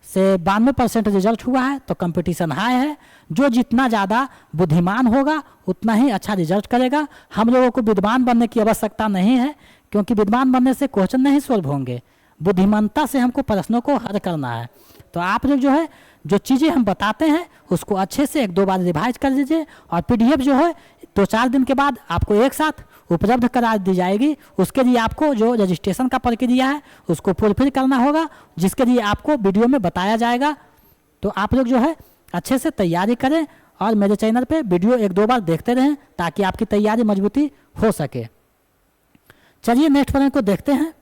से 92% रिजल्ट हुआ है, तो कंपटीशन हाई है। जो जितना ज़्यादा बुद्धिमान होगा उतना ही अच्छा रिजल्ट करेगा। हम लोगों को विद्वान बनने की आवश्यकता नहीं है, क्योंकि विद्वान बनने से क्वेश्चन नहीं सोल्व होंगे, बुद्धिमानता से हमको प्रश्नों को हल करना है। तो आप लोग जो है जो चीज़ें हम बताते हैं उसको अच्छे से एक दो बार रिवाइज कर लीजिए। और पीडीएफ जो है 2-4 दिन के बाद आपको एक साथ उपलब्ध करा दी जाएगी। उसके लिए आपको जो रजिस्ट्रेशन का प्रक्रिया है उसको फुलफिल करना होगा, जिसके लिए आपको वीडियो में बताया जाएगा। तो आप लोग जो है अच्छे से तैयारी करें और मेरे चैनल पे वीडियो एक दो बार देखते रहें ताकि आपकी तैयारी मजबूती हो सके। चलिए नेक्स्ट प्रश्न को देखते हैं।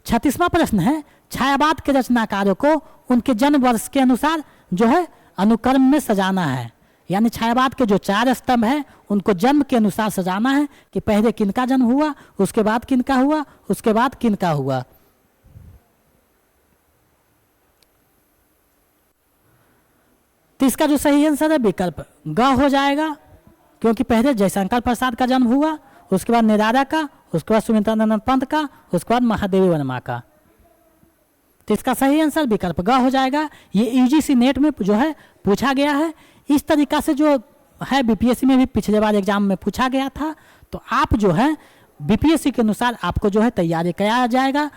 36वां प्रश्न है, छायावाद के रचनाकारों को उनके जन्म वर्ष के अनुसार जो है अनुक्रम में सजाना है। यानी छायावाद के जो 4 स्तंभ हैं उनको जन्म के अनुसार सजाना है कि पहले किनका जन्म हुआ, उसके बाद किनका हुआ, उसके बाद किनका हुआ। तो इसका जो सही आंसर है विकल्प ग हो जाएगा, क्योंकि पहले जयशंकर प्रसाद का जन्म हुआ, उसके बाद निराला का, उसके बाद सुमित्रानंद पंत का, उसके बाद महादेवी वर्मा का। तो इसका सही आंसर विकल्प ग हो जाएगा। ये यूजीसी नेट में जो है पूछा गया है। इस तरीका से जो है बीपीएससी में भी पिछले बार एग्जाम में पूछा गया था। तो आप जो है बीपीएससी के अनुसार आपको जो है तैयारी कराया जाएगा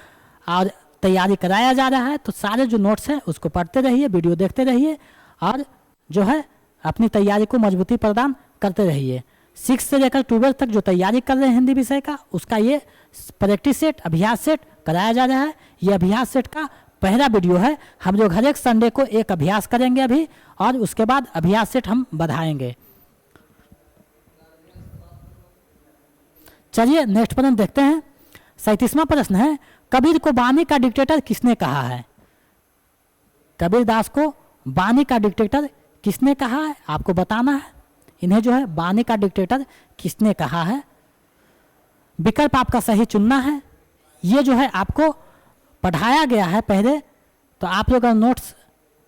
और तैयारी कराया जा रहा है। तो सारे जो नोट्स हैं उसको पढ़ते रहिए, वीडियो देखते रहिए और जो है अपनी तैयारी को मजबूती प्रदान करते रहिए। 6 से लेकर 12 तक जो तैयारी कर रहे हैं हिंदी विषय का, उसका ये प्रैक्टिस सेट, अभ्यास सेट कराया जा रहा है। ये अभ्यास सेट का पहला वीडियो है। हम लोग हर एक संडे को एक अभ्यास करेंगे अभी, और उसके बाद अभ्यास सेट हम बढ़ाएंगे। चलिए नेक्स्ट प्रश्न देखते हैं। 37वां प्रश्न है, कबीर को बानी का डिक्टेटर किसने कहा है? कबीरदास को बानी का डिक्टेटर किसने कहा है, आपको बताना है। इन्हें जो है बानी का डिक्टेटर किसने कहा है? विकल्प आपका सही चुनना है। ये जो है आपको पढ़ाया गया है पहले, तो आप लोग नोट्स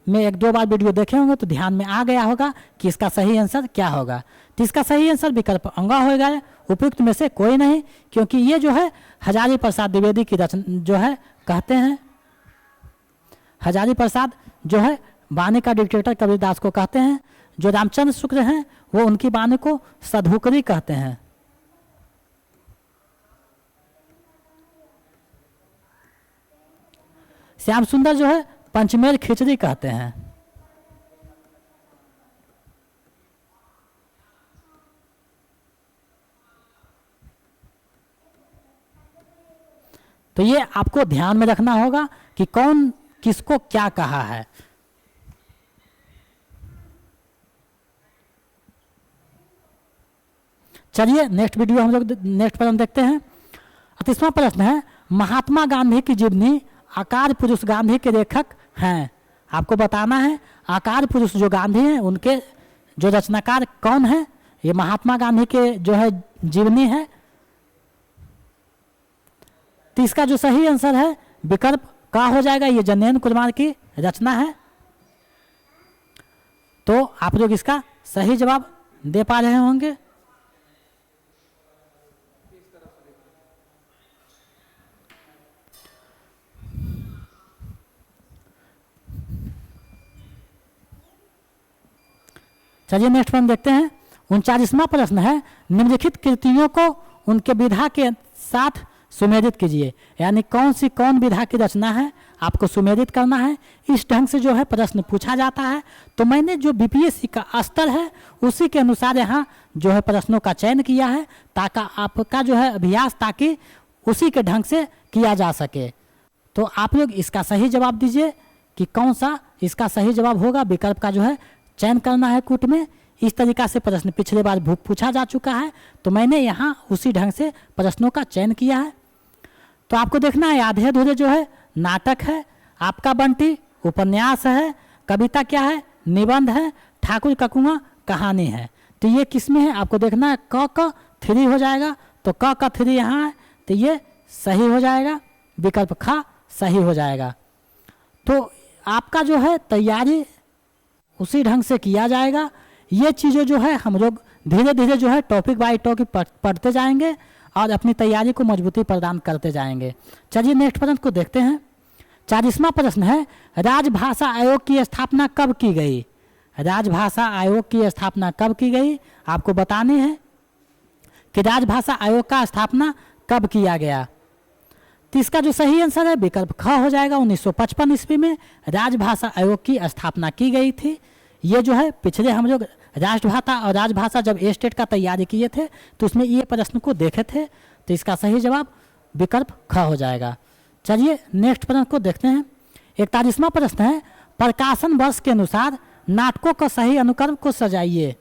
में एक दो बार वीडियो देखे होंगे तो ध्यान में आ गया होगा कि इसका सही आंसर क्या होगा। तो इसका सही आंसर विकल्प अंगा होगा, उपयुक्त में से कोई नहीं, क्योंकि ये जो है हजारी प्रसाद द्विवेदी की रचना जो है कहते हैं। हजारी प्रसाद जो है बानी का डिक्टेटर कबीरदास को कहते हैं। जो रामचंद्र शुक्ल हैं वो उनकी बानी को सधुकरी कहते हैं। श्याम सुंदर जो है पंचमेल खिचड़ी कहते हैं। तो ये आपको ध्यान में रखना होगा कि कौन किसको क्या कहा है। चलिए नेक्स्ट वीडियो हम लोग नेक्स्ट प्रश्न देखते हैं। 38वां प्रश्न है, महात्मा गांधी की जीवनी आकार पुरुष गांधी के लेखक हैं। आपको बताना है आकार पुरुष जो गांधी हैं उनके जो रचनाकार कौन है। ये महात्मा गांधी के जो है जीवनी है। तो इसका जो सही आंसर है विकल्प का हो जाएगा। ये जनेन कुमार की रचना है। तो आप लोग इसका सही जवाब दे पा रहे होंगे। चलिए नेक्स्ट प्रश्न देखते हैं। 39वां प्रश्न है, निम्नलिखित कृतियों को उनके विधा के साथ सुमेलित कीजिए, यानी कौन विधा की रचना है आपको सुमेलित करना है। इस ढंग से जो है प्रश्न पूछा जाता है। तो मैंने जो बीपीएससी का स्तर है उसी के अनुसार यहाँ जो है प्रश्नों का चयन किया है, ताकि आपका जो है अभ्यास ताकि उसी के ढंग से किया जा सके। तो आप लोग इसका सही जवाब दीजिए कि कौन सा इसका सही जवाब होगा। विकल्प का जो है चयन करना है कूट में। इस तरीका से प्रश्न पिछले बार पूछा जा चुका है, तो मैंने यहाँ उसी ढंग से प्रश्नों का चयन किया है। तो आपको देखना है आधे अधूरे जो है नाटक है, आपका बंटी उपन्यास है, कविता क्या है निबंध है, ठाकुर का कुआं कहानी है। तो ये किस में है आपको देखना है। क 3 हो जाएगा, तो क 3 यहाँ है, तो ये सही हो जाएगा। विकल्प ख सही हो जाएगा। तो आपका जो है तैयारी उसी ढंग से किया जाएगा। ये चीज़ें जो है हम लोग धीरे धीरे जो है टॉपिक बाय टॉपिक पढ़ते जाएंगे और अपनी तैयारी को मजबूती प्रदान करते जाएंगे। चलिए नेक्स्ट प्रश्न को देखते हैं। 40वां प्रश्न है, राजभाषा आयोग की स्थापना कब की गई। राजभाषा आयोग की स्थापना कब की गई आपको बतानी है कि राजभाषा आयोग का स्थापना कब किया गया। तो इसका जो सही आंसर है विकल्प ख हो जाएगा। 1955 ईस्वी में राजभाषा आयोग की स्थापना की गई थी। ये जो है पिछले हम लोग राष्ट्रभाषा और राजभाषा जब ए स्टेट का तैयारी किए थे तो उसमें ये प्रश्न को देखे थे। तो इसका सही जवाब विकल्प ख हो जाएगा। चलिए नेक्स्ट प्रश्न को देखते हैं। 41वां प्रश्न है, प्रकाशन वर्ष के अनुसार नाटकों का सही अनुक्रम को सजाइए।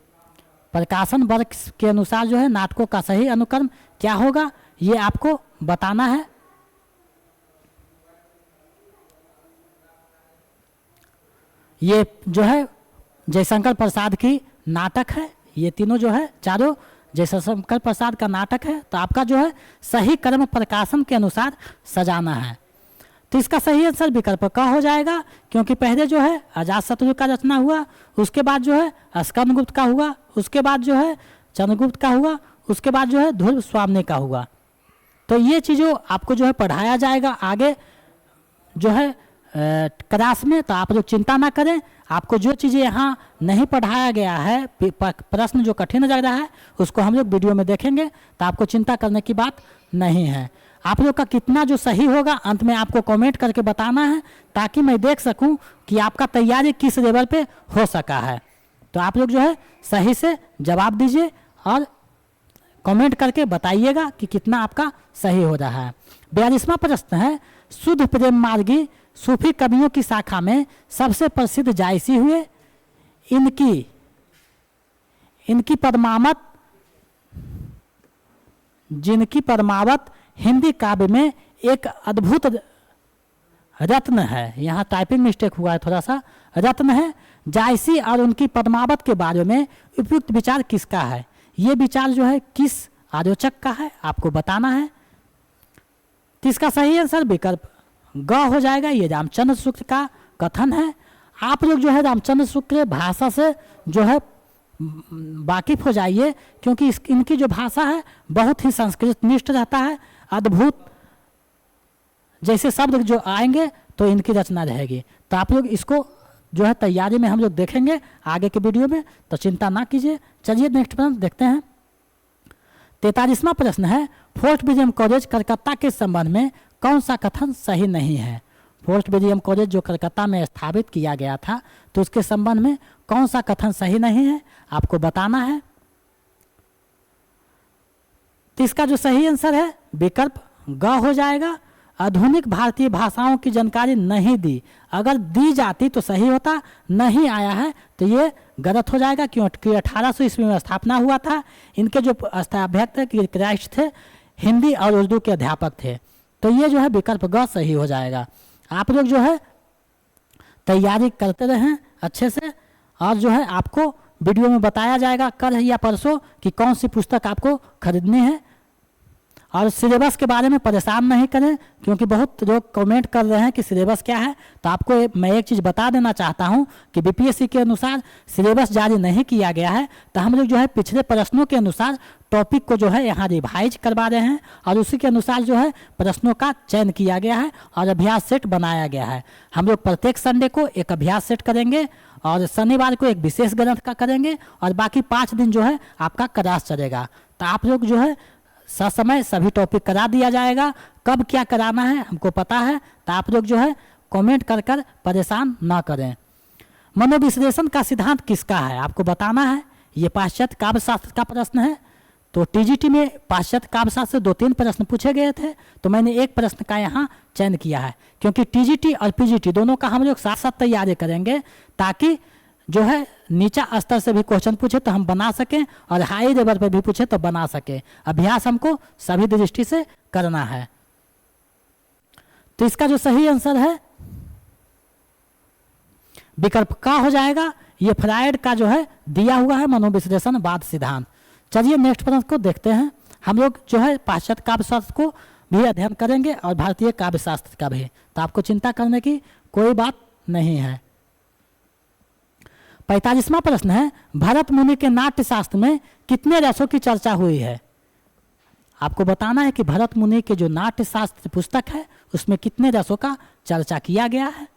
प्रकाशन वर्ष के अनुसार जो है नाटकों का सही अनुक्रम क्या होगा ये आपको बताना है। ये जो है जयशंकर प्रसाद की नाटक है। ये तीनों जो है चारों जयशंकर प्रसाद का नाटक है। तो आपका जो है सही क्रम प्रकाशन के अनुसार सजाना है। तो इसका सही आंसर विकल्प क हो जाएगा, क्योंकि पहले जो है अजातशत्रु का रचना हुआ, उसके बाद जो है स्कंदगुप्त का हुआ, उसके बाद जो है चंद्रगुप्त का हुआ, उसके बाद जो है ध्रुव स्वामी का हुआ। तो ये चीज़ों आपको जो है पढ़ाया जाएगा आगे जो है क्लास में। तो आप लोग चिंता ना करें, आपको जो चीज़ें यहाँ नहीं पढ़ाया गया है, प्रश्न जो कठिन लग रहा है उसको हम लोग वीडियो में देखेंगे। तो आपको चिंता करने की बात नहीं है। आप लोग का कितना जो सही होगा अंत में आपको कमेंट करके बताना है, ताकि मैं देख सकूं कि आपका तैयारी किस लेवल पे हो सका है। तो आप लोग जो है सही से जवाब दीजिए और कमेंट करके बताइएगा कि कितना आपका सही हो रहा है। 42वां प्रश्न है, शुद्ध प्रेम मार्गी सूफी कवियों की शाखा में सबसे प्रसिद्ध जायसी हुए। इनकी पद्मावत हिंदी काव्य में एक अद्भुत रत्न है। यहाँ टाइपिंग मिस्टेक हुआ है थोड़ा सा, रत्न है। जायसी और उनकी पद्मावत के बारे में उपयुक्त विचार किसका है। ये विचार जो है किस आलोचक का है आपको बताना है। तो इसका सही आंसर विकल्प ग हो जाएगा। ये रामचंद्र शुक्ल का कथन है। आप लोग जो है रामचंद्र शुक्ल भाषा से जो है वाकिफ हो जाइए, क्योंकि इनकी जो भाषा है बहुत ही संस्कृत निष्ठ रहता है। अद्भुत जैसे शब्द जो आएंगे तो इनकी रचना रहेगी। तो आप लोग इसको जो है तैयारी में हम लोग देखेंगे आगे के वीडियो में, तो चिंता ना कीजिए। चलिए नेक्स्ट प्रश्न देखते हैं। 43वां प्रश्न है, फोर्ट विलियम कॉलेज कलकत्ता के संबंध में कौन सा कथन सही नहीं है। फोर्ट विलियम कॉलेज जो कलकत्ता में स्थापित किया गया था, तो उसके संबंध में कौन सा कथन सही नहीं है आपको बताना है। तो इसका जो सही आंसर है विकल्प ग हो जाएगा। आधुनिक भारतीय भाषाओं की जानकारी नहीं दी। अगर दी जाती तो सही होता, नहीं आया है तो ये गलत हो जाएगा, क्योंकि 1800 ईस्वी में स्थापना हुआ था। इनके जो अध्यक्ष थे क्राइस्ट थे, हिंदी और उर्दू के अध्यापक थे। तो ये जो है विकल्प ग सही हो जाएगा। आप लोग जो है तैयारी करते रहें अच्छे से, और जो है आपको वीडियो में बताया जाएगा कल या परसों कि कौन सी पुस्तक आपको खरीदनी है। और सिलेबस के बारे में परेशान नहीं करें, क्योंकि बहुत लोग कमेंट कर रहे हैं कि सिलेबस क्या है। तो आपको मैं एक चीज़ बता देना चाहता हूं कि बीपीएससी के अनुसार सिलेबस जारी नहीं किया गया है। तो हम लोग जो है पिछले प्रश्नों के अनुसार टॉपिक को जो है यहाँ रिवाइज करवा रहे हैं, और उसी के अनुसार जो है प्रश्नों का चयन किया गया है और अभ्यास सेट बनाया गया है। हम लोग प्रत्येक संडे को एक अभ्यास सेट करेंगे और शनिवार को एक विशेष ग्रंथ का करेंगे, और बाकी 5 दिन जो है आपका क्लास चलेगा। तो आप लोग जो है ससमय सभी टॉपिक करा दिया जाएगा। कब क्या कराना है हमको पता है, तो आप लोग जो है कमेंट कर कर परेशान ना करें। मनोविश्लेषण का सिद्धांत किसका है आपको बताना है। ये पाश्चात्य काव्य शास्त्र का प्रश्न है। तो टीजीटी में पाश्चात्य काव्य शास्त्र से 2-3 प्रश्न पूछे गए थे, तो मैंने एक प्रश्न का यहाँ चयन किया है, क्योंकि टीजीटी और पीजीटी दोनों का हम लोग साथ साथ तैयारी करेंगे, ताकि जो है नीचा स्तर से भी क्वेश्चन पूछे तो हम बना सकें और हाई लेवल पर भी पूछे तो बना सके। अभ्यास हमको सभी दृष्टि से करना है। तो इसका जो सही आंसर है विकल्प का हो जाएगा। ये फ्रायड का जो है दिया हुआ है मनोविश्लेषणवाद सिद्धांत। चलिए नेक्स्ट प्रश्न को देखते हैं। हम लोग जो है पाश्चात्य काव्य शास्त्र को भी अध्ययन करेंगे और भारतीय काव्य शास्त्र का भी, तो आपको चिंता करने की कोई बात नहीं है। 45वां प्रश्न है, भरत मुनि के नाट्य शास्त्र में कितने रसों की चर्चा हुई है। आपको बताना है कि भरत मुनि के जो नाट्य शास्त्र पुस्तक है उसमें कितने रसों का चर्चा किया गया है।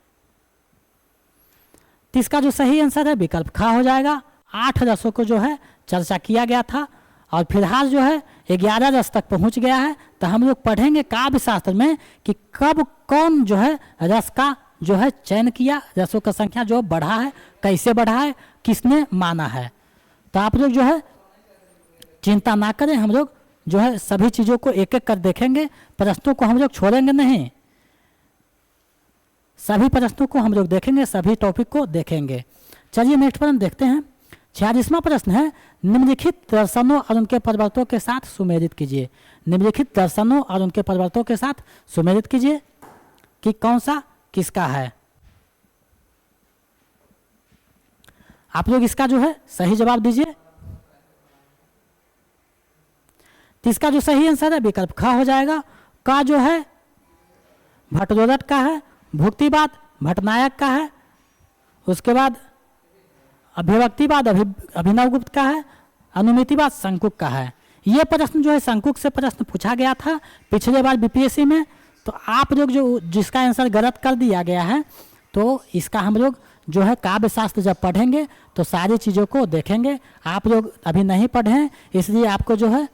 तो इसका जो सही आंसर है विकल्प खा हो जाएगा। 8 रसों को जो है चर्चा किया गया था और फिलहाल जो है 11 रस तक पहुंच गया है। तो हम लोग पढ़ेंगे काव्य शास्त्र में कि कब कौन जो है रस का जो है चयन किया, रसों का संख्या जो बढ़ा है, कैसे बढ़ा है, किसने माना है। तो आप लोग जो है चिंता ना करें, हम लोग जो है सभी चीज़ों को एक एक कर देखेंगे। प्रश्नों को हम लोग छोड़ेंगे नहीं, सभी प्रश्नों को हम लोग देखेंगे, सभी टॉपिक को देखेंगे। चलिए नेक्स्ट प्रश्न देखते हैं। 46वां प्रश्न है, निम्नलिखित दर्शनों और उनके परिवर्तों के साथ सुमेलित कीजिए। निम्नलिखित दर्शनों और उनके परिवर्तों के साथ सुमेलित कीजिए कि कौन सा किसका है। आप लोग इसका जो है सही जवाब दीजिए। तो इसका जो सही आंसर है विकल्प ख हो जाएगा। का जो है भट्टरोदट का है, भुक्तिवाद भट्टनायक का है, उसके बाद अभिव्यक्तिवाद अभिनवगुप्त का है, अनुमितिवाद शंकुक का है। ये प्रश्न जो है शंकुक से प्रश्न पूछा गया था पिछले बार बीपीएससी में। तो आप लोग जो जिसका आंसर गलत कर दिया गया है, तो इसका हम लोग जो है काव्य शास्त्र जब पढ़ेंगे तो सारी चीज़ों को देखेंगे। आप लोग अभी नहीं पढ़े हैं इसलिए आपको जो है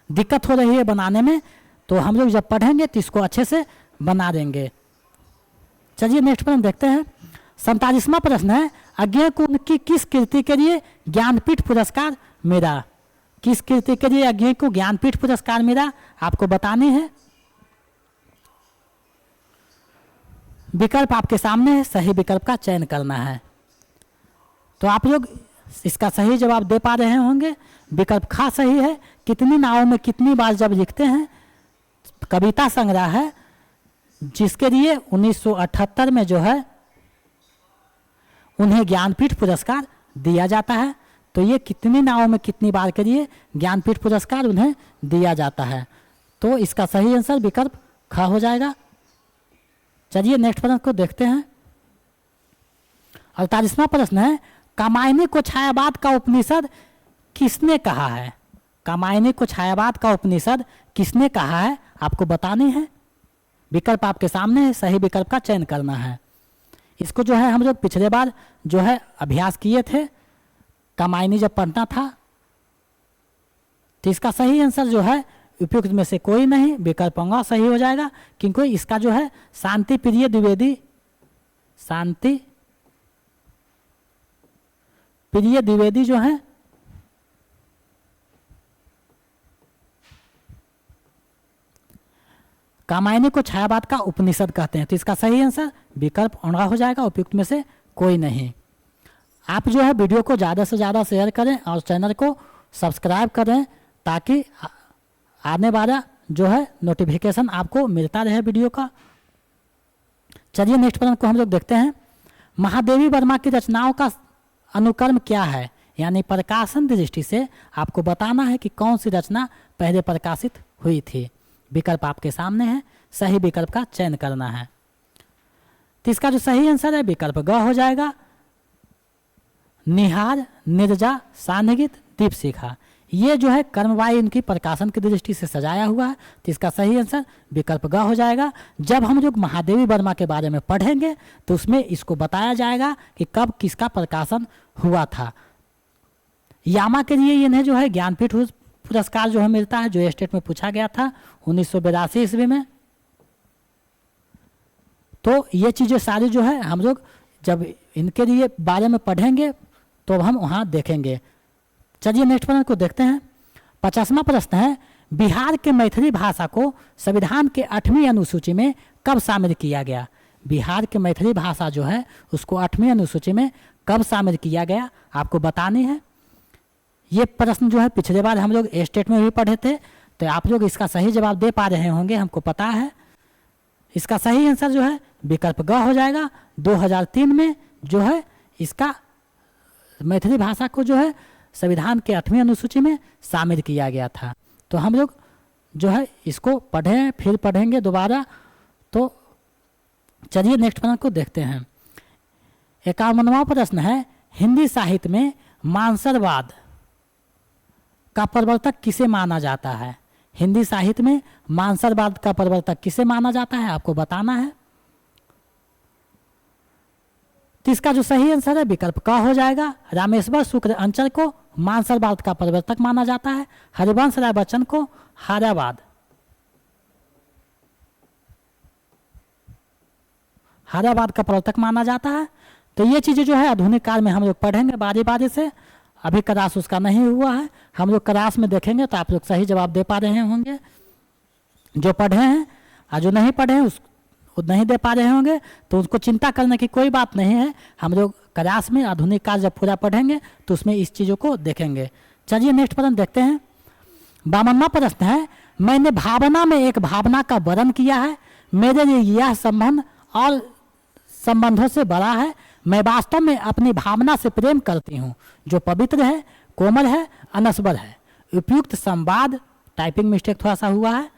दिक्कत हो रही है बनाने में, तो हम लोग जब पढ़ेंगे तो इसको अच्छे से बना देंगे। चलिए नेक्स्ट प्रश्न देखते हैं। 47वां प्रश्न है, अज्ञेय को उनकी किस कृति के लिए ज्ञानपीठ पुरस्कार मिला। किस कृति के लिए अज्ञेय को ज्ञानपीठ पुरस्कार मिला आपको बतानी है। विकल्प आपके सामने है, सही विकल्प का चयन करना है। तो आप लोग इसका सही जवाब दे पा रहे होंगे। विकल्प खा सही है। कितनी नावों में कितनी बार जब लिखते हैं, कविता संग्रह है जिसके लिए 1978 में जो है उन्हें ज्ञानपीठ पुरस्कार दिया जाता है। तो ये कितनी नावों में कितनी बार के लिए ज्ञानपीठ पुरस्कार उन्हें दिया जाता है। तो इसका सही आंसर विकल्प ख हो जाएगा। चलिए नेक्स्ट प्रश्न को देखते हैं। 48वां प्रश्न है, कामायनी को छायावाद का उपनिषद किसने कहा है। कामायनी को छायावाद का उपनिषद किसने कहा है आपको बतानी है। विकल्प आपके सामने है, सही विकल्प का चयन करना है। इसको जो है हम लोग पिछले बार जो है अभ्यास किए थे, कामायनी जब पढ़ना था। तो इसका सही आंसर जो है उपयुक्त में से कोई नहीं, विकल्प अंगा सही हो जाएगा, क्योंकि इसका जो है शांति प्रिय द्विवेदी, शांति प्रिय द्विवेदी जो है कामायनी को छायावाद का उपनिषद कहते हैं। तो इसका सही आंसर विकल्प अंगा हो जाएगा, उपयुक्त में से कोई नहीं। आप जो है वीडियो को ज़्यादा से ज़्यादा शेयर करें और चैनल को सब्सक्राइब करें, ताकि आने वाला जो है नोटिफिकेशन आपको मिलता रहे वीडियो का। चलिए नेक्स्ट प्रश्न को हम लोग देखते हैं। महादेवी वर्मा की रचनाओं का अनुक्रम क्या है, यानी प्रकाशन दृष्टि से आपको बताना है कि कौन सी रचना पहले प्रकाशित हुई थी। विकल्प आपके सामने है, सही विकल्प का चयन करना है। तो इसका जो सही आंसर है विकल्प ग हो जाएगा। निहार, निर्जा, सान्निहित, दीपशिखा, ये जो है कर्मवाई इनकी प्रकाशन की दृष्टि से सजाया हुआ है। तो इसका सही आंसर विकल्प ग हो जाएगा। जब हम लोग महादेवी वर्मा के बारे में पढ़ेंगे तो उसमें इसको बताया जाएगा कि कब किसका प्रकाशन हुआ था। यामा के लिए इन्हें जो है ज्ञानपीठ पुरस्कार जो है मिलता है, जो स्टेट में पूछा गया था 1982 ईस्वी में। तो ये चीज़ें सारी जो है हम लोग जब इनके लिए बारे में पढ़ेंगे तो हम वहाँ देखेंगे। चलिए नेक्स्ट प्रश्न को देखते हैं। 50वां प्रश्न है, बिहार के मैथिली भाषा को संविधान के 8वीं अनुसूची में कब शामिल किया गया? बिहार के मैथिली भाषा जो है उसको 8वीं अनुसूची में कब शामिल किया गया, आपको बतानी है। ये प्रश्न जो है पिछले बार हम लोग स्टेट में भी पढ़े थे, तो आप लोग इसका सही जवाब दे पा रहे होंगे, हमको पता है। इसका सही आंसर जो है विकल्प ग हो जाएगा। 2003 में जो है इसका मैथिली भाषा को जो है संविधान के 8वीं अनुसूची में शामिल किया गया था। तो हम लोग जो है इसको पढ़ें, फिर पढ़ेंगे दोबारा। तो चलिए नेक्स्ट प्रश्न को देखते हैं। 51वां प्रश्न है, हिंदी साहित्य में मानसरवाद का प्रवर्तक किसे माना जाता है? हिंदी साहित्य में मानसरवाद का प्रवर्तक किसे माना जाता है, आपको बताना है। तो इसका जो सही आंसर है विकल्प क हो जाएगा। रामेश्वर शुक्ल अंचल को मानसरवाद का प्रवर्तक माना जाता है, हरिवंश राय बच्चन को हार्यवाद का प्रवर्तक माना जाता है। तो ये चीज़ें जो है आधुनिक काल में हम लोग पढ़ेंगे बारी बारी से। अभी क्लास उसका नहीं हुआ है, हम लोग क्लास में देखेंगे तो आप लोग सही जवाब दे पा रहे होंगे। जो पढ़े हैं और जो नहीं पढ़े हैं वो नहीं दे पा रहे होंगे, तो उसको चिंता करने की कोई बात नहीं है। हम लोग क्लास में आधुनिक काल जब पूरा पढ़ेंगे तो उसमें इस चीज़ों को देखेंगे। चलिए नेक्स्ट प्रश्न देखते हैं। 52वां प्रश्न है, मैंने भावना में एक भावना का वर्णन किया है, मेरे लिए यह संबंध और संबंधों से बड़ा है, मैं वास्तव में अपनी भावना से प्रेम करती हूँ, जो पवित्र है, कोमल है, अनस्वर है। उपयुक्त संवाद, टाइपिंग मिस्टेक थोड़ा सा हुआ है।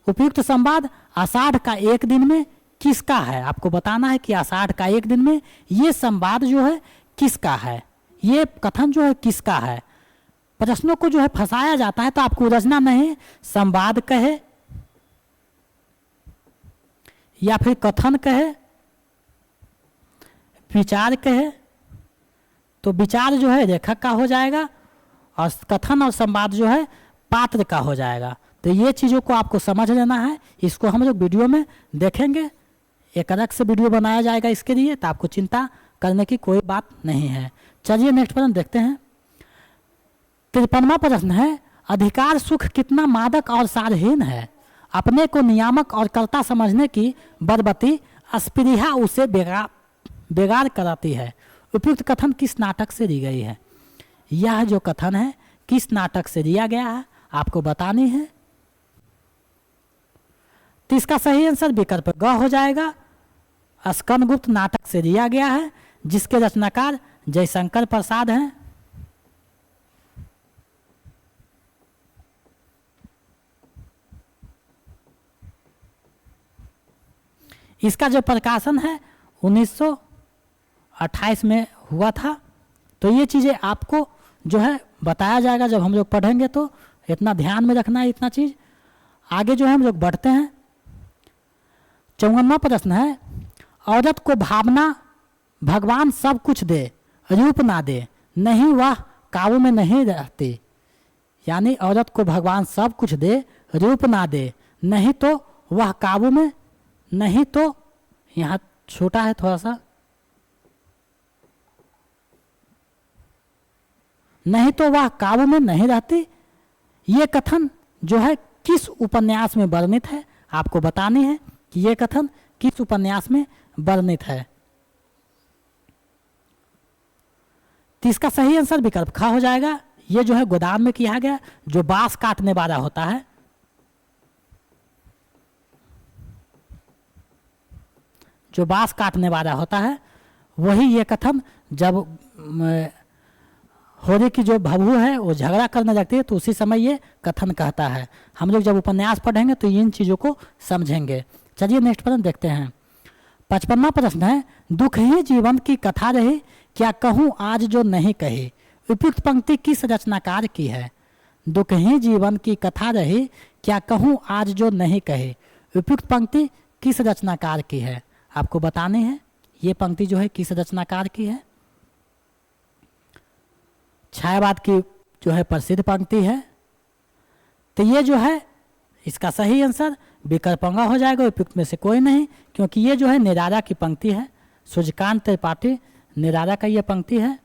उपयुक्त संवाद आषाढ़ का एक दिन में किसका है, आपको बताना है कि आषाढ़ का एक दिन में ये संवाद जो है किसका है, ये कथन जो है किसका है। प्रश्नों को जो है फंसाया जाता है, तो आपको रचना नहीं, संवाद कहे या फिर कथन कहे, विचार कहे। तो विचार जो है लेखक का हो जाएगा और कथन और संवाद जो है पात्र का हो जाएगा। तो ये चीज़ों को आपको समझ लेना है। इसको हम लोग वीडियो में देखेंगे, एक अलग से वीडियो बनाया जाएगा इसके लिए, तो आपको चिंता करने की कोई बात नहीं है। चलिए नेक्स्ट प्रश्न देखते हैं। 53वां प्रश्न है, अधिकार सुख कितना मादक और सारहीन है, अपने को नियामक और कर्ता समझने की बर्बती अस्पृहा उसे बेगार कराती है। उपयुक्त कथन किस नाटक से दी गई है? यह जो कथन है किस नाटक से दिया गया है, आपको बतानी है। तो इसका सही आंसर विकल्प ग हो जाएगा। स्कंदगुप्त नाटक से दिया गया है, जिसके रचनाकार जयशंकर प्रसाद हैं। इसका जो प्रकाशन है 1928 में हुआ था। तो ये चीज़ें आपको जो है बताया जाएगा जब हम लोग पढ़ेंगे, तो इतना ध्यान में रखना है इतना चीज़। आगे जो है हम लोग बढ़ते हैं। 54वां प्रश्न है, औरत को भावना भगवान सब कुछ दे, रूप ना दे, नहीं वह काबू में नहीं रहती। यानी औरत को भगवान सब कुछ दे, रूप ना दे, नहीं तो वह काबू में, नहीं तो यहाँ छोटा है थोड़ा सा, नहीं तो वह काबू में नहीं रहती। ये कथन जो है किस उपन्यास में वर्णित है, आपको बतानी है कि ये कथन किस उपन्यास में वर्णित है। तो इसका सही आंसर विकल्प ख हो जाएगा। ये जो है गोदाम में किया गया, जो बांस काटने वाला होता है, जो बांस काटने वाला होता है, वही ये कथन जब होली की जो भभू है वो झगड़ा करने लगती है, तो उसी समय ये कथन कहता है। हम लोग जब उपन्यास पढ़ेंगे तो इन चीज़ों को समझेंगे। चलिए नेक्स्ट प्रश्न देखते हैं। 55वां प्रश्न है, दुख ही जीवन की कथा रही, क्या कहूँ आज जो नहीं कही। उपयुक्त पंक्ति किस रचनाकार की है? दुख ही जीवन की कथा रही, क्या कहूँ आज जो नहीं कही। उपयुक्त पंक्ति किस रचनाकार की है, आपको बतानी है। ये पंक्ति जो है किस रचनाकार की है? छायावाद की जो है प्रसिद्ध पंक्ति है। तो ये जो है इसका सही आंसर विकल्प अंगा हो जाएगा, उपयुक्त में से कोई नहीं, क्योंकि ये जो है निराला की पंक्ति है। सूर्यकांत त्रिपाठी निराला का ये पंक्ति है।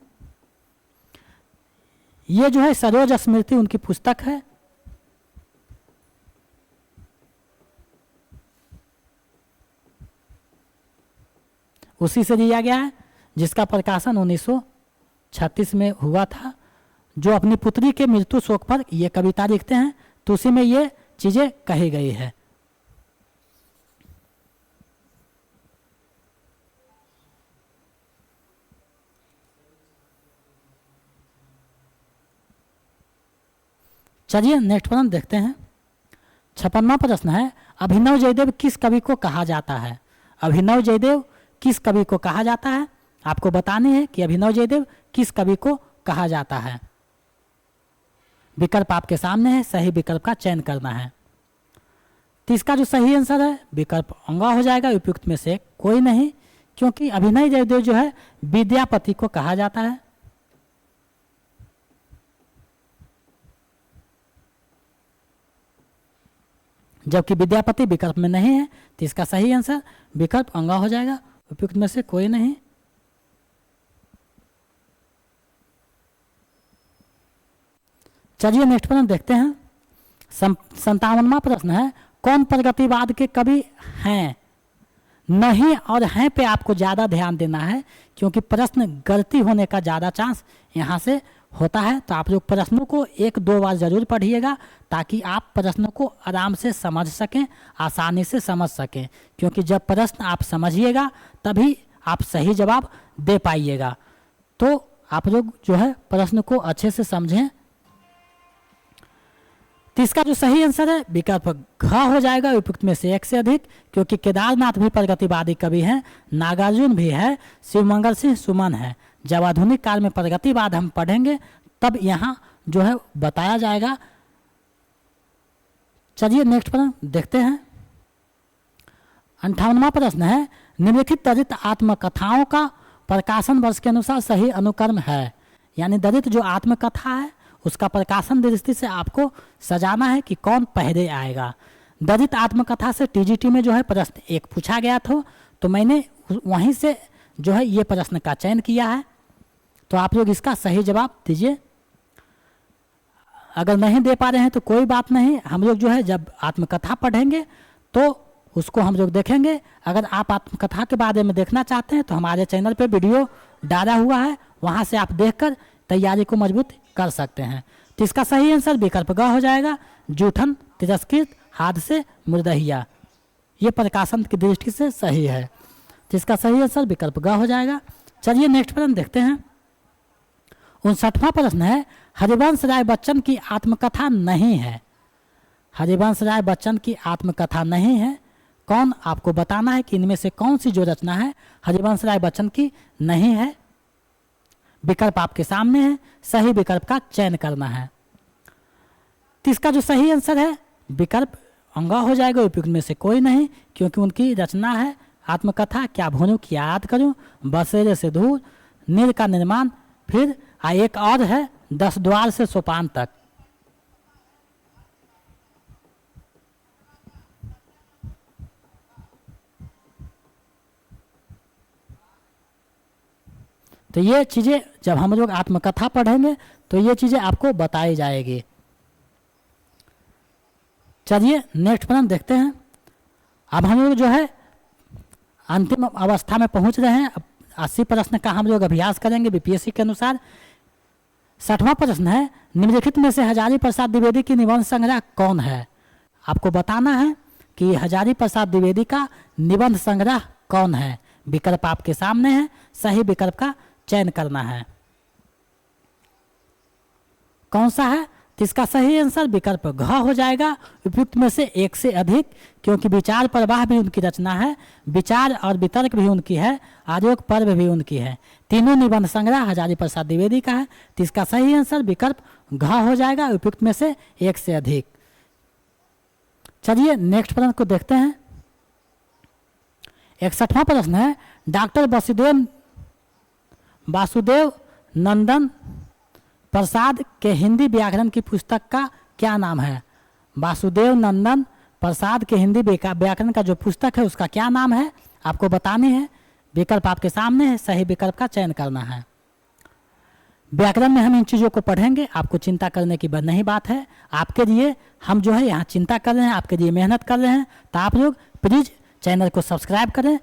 ये जो है सरोज स्मृति उनकी पुस्तक है। उसी से दिया गया है, जिसका प्रकाशन 1936 में हुआ था। जो अपनी पुत्री के मृत्यु शोक पर ये कविता लिखते हैं, तो उसी में ये चीजें कही गई है। चलिए नेक्स्ट प्रश्न देखते हैं। 56वां प्रश्न है, अभिनव जयदेव किस कवि को कहा जाता है? अभिनव जयदेव किस कवि को कहा जाता है? आपको बतानी है कि अभिनव जयदेव किस कवि को कहा जाता है। विकल्प आपके सामने है, सही विकल्प का चयन करना है। तो इसका जो सही आंसर है विकल्प अंगा हो जाएगा, उपयुक्त में से कोई नहीं, क्योंकि अभिनव जयदेव जो है विद्यापति को कहा जाता है। जबकि विद्यापति विकल्प में नहीं है, तो इसका सही आंसर विकल्प अंगा हो जाएगा, उपयुक्त में से कोई नहीं। चलिए नेक्स्ट प्रश्न देखते हैं। 57वां प्रश्न है, कौन प्रगतिवाद के कवि हैं? नहीं और हैं पे आपको ज़्यादा ध्यान देना है, क्योंकि प्रश्न गलती होने का ज़्यादा चांस यहाँ से होता है। तो आप लोग प्रश्नों को 1-2 बार ज़रूर पढ़िएगा, ताकि आप प्रश्नों को आराम से समझ सकें, आसानी से समझ सकें, क्योंकि जब प्रश्न आप समझिएगा तभी आप सही जवाब दे पाइएगा। तो आप लोग जो है प्रश्न को अच्छे से समझें। तो इसका जो सही आंसर है विकल्प घ हो जाएगा, उपयुक्त में से एक से अधिक, क्योंकि केदारनाथ भी प्रगतिवादी कवि हैं, नागार्जुन भी है, शिवमंगल सिंह सुमन है। जब आधुनिक काल में प्रगतिवाद हम पढ़ेंगे तब यहाँ जो है बताया जाएगा। चलिए नेक्स्ट प्रश्न देखते हैं। 58वां प्रश्न है, निम्नलिखित दलित आत्मकथाओं का प्रकाशन वर्ष के अनुसार सही अनुक्रम है। यानी दलित जो आत्मकथा है उसका प्रकाशन दृष्टि से आपको सजाना है कि कौन पहले आएगा। दलित आत्मकथा से टीजीटी में जो है प्रश्न एक पूछा गया था, तो मैंने वहीं से जो है ये प्रश्न का चयन किया है। तो आप लोग इसका सही जवाब दीजिए। अगर नहीं दे पा रहे हैं तो कोई बात नहीं, हम लोग जो है जब आत्मकथा पढ़ेंगे तो उसको हम लोग देखेंगे। अगर आप आत्मकथा के बारे में देखना चाहते हैं तो हमारे चैनल पे वीडियो डाला हुआ है, वहाँ से आप देखकर तैयारी को मजबूत कर सकते हैं। तो इसका सही आंसर विकल्प ग हो जाएगा, जूठन, तिरस्कृत, हादसे, मुर्दहिया। ये प्रकाशन की दृष्टि से सही है, तो इसका सही आंसर विकल्प ग हो जाएगा। चलिए नेक्स्ट प्रश्न देखते हैं। 59वां प्रश्न है, हरिवंश राय बच्चन की आत्मकथा नहीं है। हरिवंश राय बच्चन की आत्मकथा नहीं है। कौन, आपको बताना है कि इनमें से कौन सी जो रचना है हरिवंश राय बच्चन की नहीं है। विकल्प आपके सामने है, सही विकल्प का चयन करना है। तो इसका जो सही आंसर है विकल्प अंगा हो जाएगा, उपयुक्त में से कोई नहीं, क्योंकि उनकी रचना है आत्मकथा क्या भूनूं की याद करूं, बसेरे से दूर, नीर का निर्माण, फिर एक और है 10 द्वार से सोपान तक। तो ये चीज़ें जब हम लोग आत्मकथा पढ़ेंगे तो ये चीज़ें आपको बताई जाएगी। चलिए नेक्स्ट प्रश्न देखते हैं। अब हम लोग जो है अंतिम अवस्था में पहुंच रहे हैं। अब 80 प्रश्न का हम लोग अभ्यास करेंगे बीपीएससी के अनुसार। 60वां प्रश्न है, निम्नलिखित में से हजारी प्रसाद द्विवेदी की निबंध संग्रह कौन है। आपको बताना है कि हजारी प्रसाद द्विवेदी का निबंध संग्रह कौन है। विकल्प आपके सामने है, सही विकल्प का चयन करना है। कौन सा है, तो इसका सही आंसर विकल्प घ हो जाएगा, उपयुक्त में से एक से अधिक, क्योंकि विचार प्रवाह भी उनकी रचना है, विचार और वितर्क भी उनकी है, आयोग पर्व भी उनकी है। तीनों निबंध संग्रह हजारी प्रसाद द्विवेदी का है, तो इसका सही आंसर विकल्प घ हो जाएगा, उपयुक्त में से एक से अधिक। चलिए नेक्स्ट प्रश्न को देखते हैं। 61वां प्रश्न है, डॉक्टर वासुदेव नंदन प्रसाद के हिंदी व्याकरण की पुस्तक का क्या नाम है। वासुदेव नंदन प्रसाद के हिंदी व्याकरण का जो पुस्तक है उसका क्या नाम है आपको बतानी है। विकल्प आपके सामने है, सही विकल्प का चयन करना है। व्याकरण में हम इन चीज़ों को पढ़ेंगे, आपको चिंता करने की नहीं बात है। आपके लिए हम जो है यहाँ चिंता कर रहे हैं, आपके लिए मेहनत कर रहे हैं, तो आप लोग प्लीज़ चैनल को सब्सक्राइब करें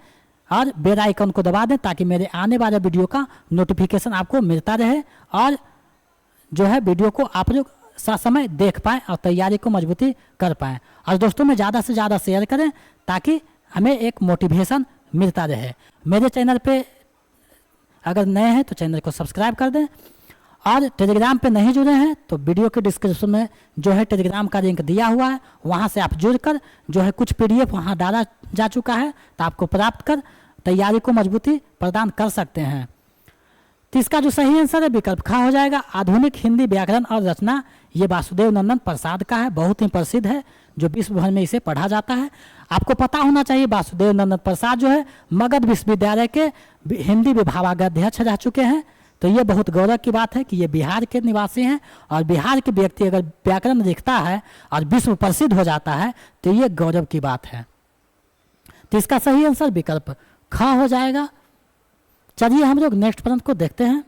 और बेल आइकन को दबा दें ताकि मेरे आने वाले वीडियो का नोटिफिकेशन आपको मिलता रहे और जो है वीडियो को आप लोग ससमय देख पाएँ और तैयारी को मजबूती कर पाएँ। और दोस्तों में ज़्यादा से ज़्यादा शेयर करें ताकि हमें एक मोटिवेशन मिलता रहे। मेरे चैनल पे अगर नए हैं तो चैनल को सब्सक्राइब कर दें और टेलीग्राम पे नहीं जुड़े हैं तो वीडियो के डिस्क्रिप्शन में जो है टेलीग्राम का लिंक दिया हुआ है, वहाँ से आप जुड़कर जो है कुछ PDF वहाँ डाला जा चुका है तो आपको प्राप्त कर तैयारी को मजबूती प्रदान कर सकते हैं। तो इसका जो सही आंसर है विकल्प ख हो जाएगा। आधुनिक हिंदी व्याकरण और रचना ये वासुदेव नंदन प्रसाद का है, बहुत ही प्रसिद्ध है जो विश्व भर में इसे पढ़ा जाता है। आपको पता होना चाहिए वासुदेव नंदन प्रसाद जो है मगध विश्वविद्यालय के हिंदी विभागाध्यक्ष रह चुके हैं। तो ये बहुत गौरव की बात है कि ये बिहार के निवासी हैं और बिहार के व्यक्ति अगर व्याकरण लिखता है और विश्व प्रसिद्ध हो जाता है तो ये गौरव की बात है। तो इसका सही आंसर विकल्प ख हो जाएगा। चलिए हम लोग नेक्स्ट प्रश्न को देखते हैं।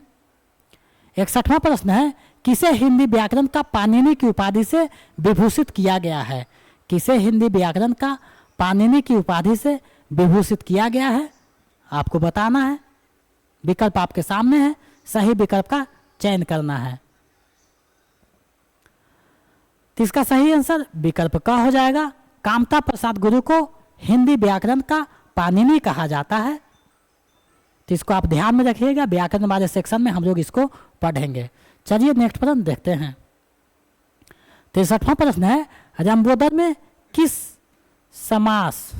61वां प्रश्न है, किसे हिंदी व्याकरण का पाणिनि की उपाधि से विभूषित किया गया है? किसे हिंदी व्याकरण का पाणिनि की उपाधि से विभूषित किया गया है आपको बताना है। विकल्प आपके सामने है, सही विकल्प का चयन करना है। तो इसका सही आंसर विकल्प क हो जाएगा। कामता प्रसाद गुरु को हिंदी व्याकरण का पाणिनि कहा जाता है। तो इसको आप ध्यान में रखिएगा, व्याकरण वाले सेक्शन में हम लोग इसको पढ़ेंगे। चलिए नेक्स्ट प्रश्न देखते हैं। 63वां प्रश्न है, रंबोदर में किस समास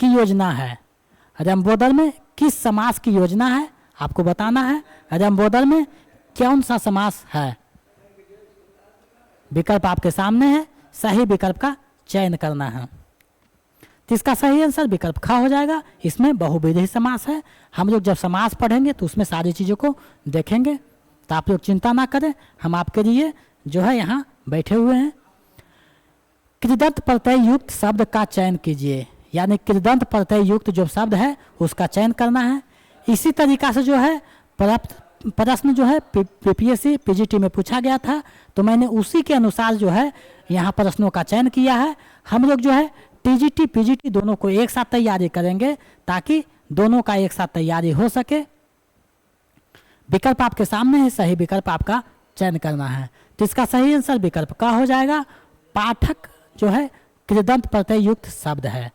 की योजना है? रंबोदर में किस समास की योजना है आपको बताना है। रंबोदर में कौन सा समास है? विकल्प आपके सामने है, सही विकल्प का चयन करना है। तो इसका सही आंसर विकल्प ख हो जाएगा। इसमें बहुविधि समास है। हम लोग जब समास पढ़ेंगे तो उसमें सारी चीज़ों को देखेंगे, तो आप लोग चिंता ना करें, हम आपके लिए जो है यहाँ बैठे हुए हैं। कृदंत प्रत्यय युक्त शब्द का चयन कीजिए, यानी कृदंत प्रत्यय युक्त जो शब्द है उसका चयन करना है। इसी तरीका से जो है प्रश्न जो है PPSC PGT में पूछा गया था, तो मैंने उसी के अनुसार जो है यहाँ प्रश्नों का चयन किया है। हम लोग जो है TGT PGT दोनों को एक साथ तैयारी करेंगे ताकि दोनों का एक साथ तैयारी हो सके। विकल्प आपके सामने है, सही विकल्प आपका चयन करना है। तो इसका सही आंसर विकल्प का हो जाएगा। पाठक जो है कृदंत प्रत्यय युक्त शब्द है।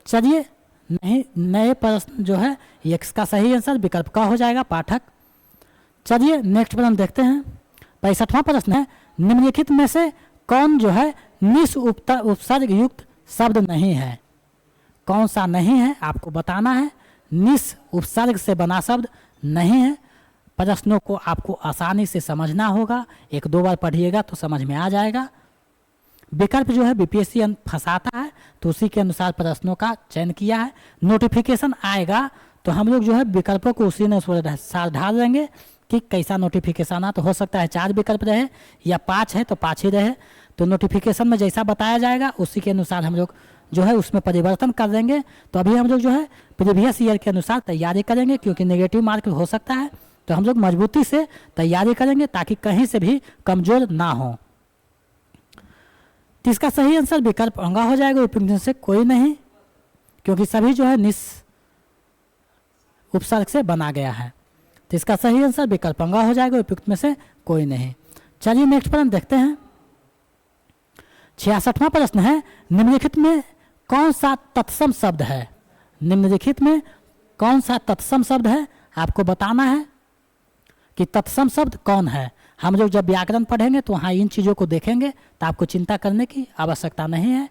चलिए नहीं नए प्रश्न जो है इसका सही आंसर विकल्प का हो जाएगा, पाठक। चलिए नेक्स्ट प्रश्न देखते हैं। 65वां प्रश्न है, निम्नलिखित में से कौन जो है निस उपसर्ग युक्त शब्द नहीं है? कौन सा नहीं है आपको बताना है। निस उपसर्ग से बना शब्द नहीं है। प्रश्नों को आपको आसानी से समझना होगा, एक दो बार पढ़िएगा तो समझ में आ जाएगा। विकल्प जो है BPSC फंसाता है, तो उसी के अनुसार प्रश्नों का चयन किया है। नोटिफिकेशन आएगा तो हम लोग जो है विकल्पों को उसी अनुसार ढाल देंगे कि कैसा नोटिफिकेशन आ। तो हो सकता है 4 विकल्प रहे या 5 है तो 5 ही रहे। तो नोटिफिकेशन में जैसा बताया जाएगा उसी के अनुसार हम लोग जो है उसमें परिवर्तन कर देंगे। तो अभी हम लोग जो है प्रीवियस ईयर के अनुसार तैयारी करेंगे, क्योंकि नेगेटिव मार्क हो सकता है। तो हम लोग मजबूती से तैयारी करेंगे ताकि कहीं से भी कमजोर ना हो। तो इसका सही आंसर विकल्प अंगा हो जाएगा। उपयुक्त में से कोई नहीं, क्योंकि सभी जो है निस उपसर्ग से बना गया है। तो इसका सही आंसर विकल्प अंगा हो जाएगा। उपयुक्त में से कोई नहीं। चलिए नेक्स्ट प्रश्न देखते हैं। 66वां प्रश्न है, निम्नलिखित में कौन सा तत्सम शब्द है? निम्नलिखित में कौन सा तत्सम शब्द है आपको बताना है कि तत्सम शब्द कौन है। हम लोग जब व्याकरण पढ़ेंगे तो वहाँ इन चीज़ों को देखेंगे, तो आपको चिंता करने की आवश्यकता नहीं है।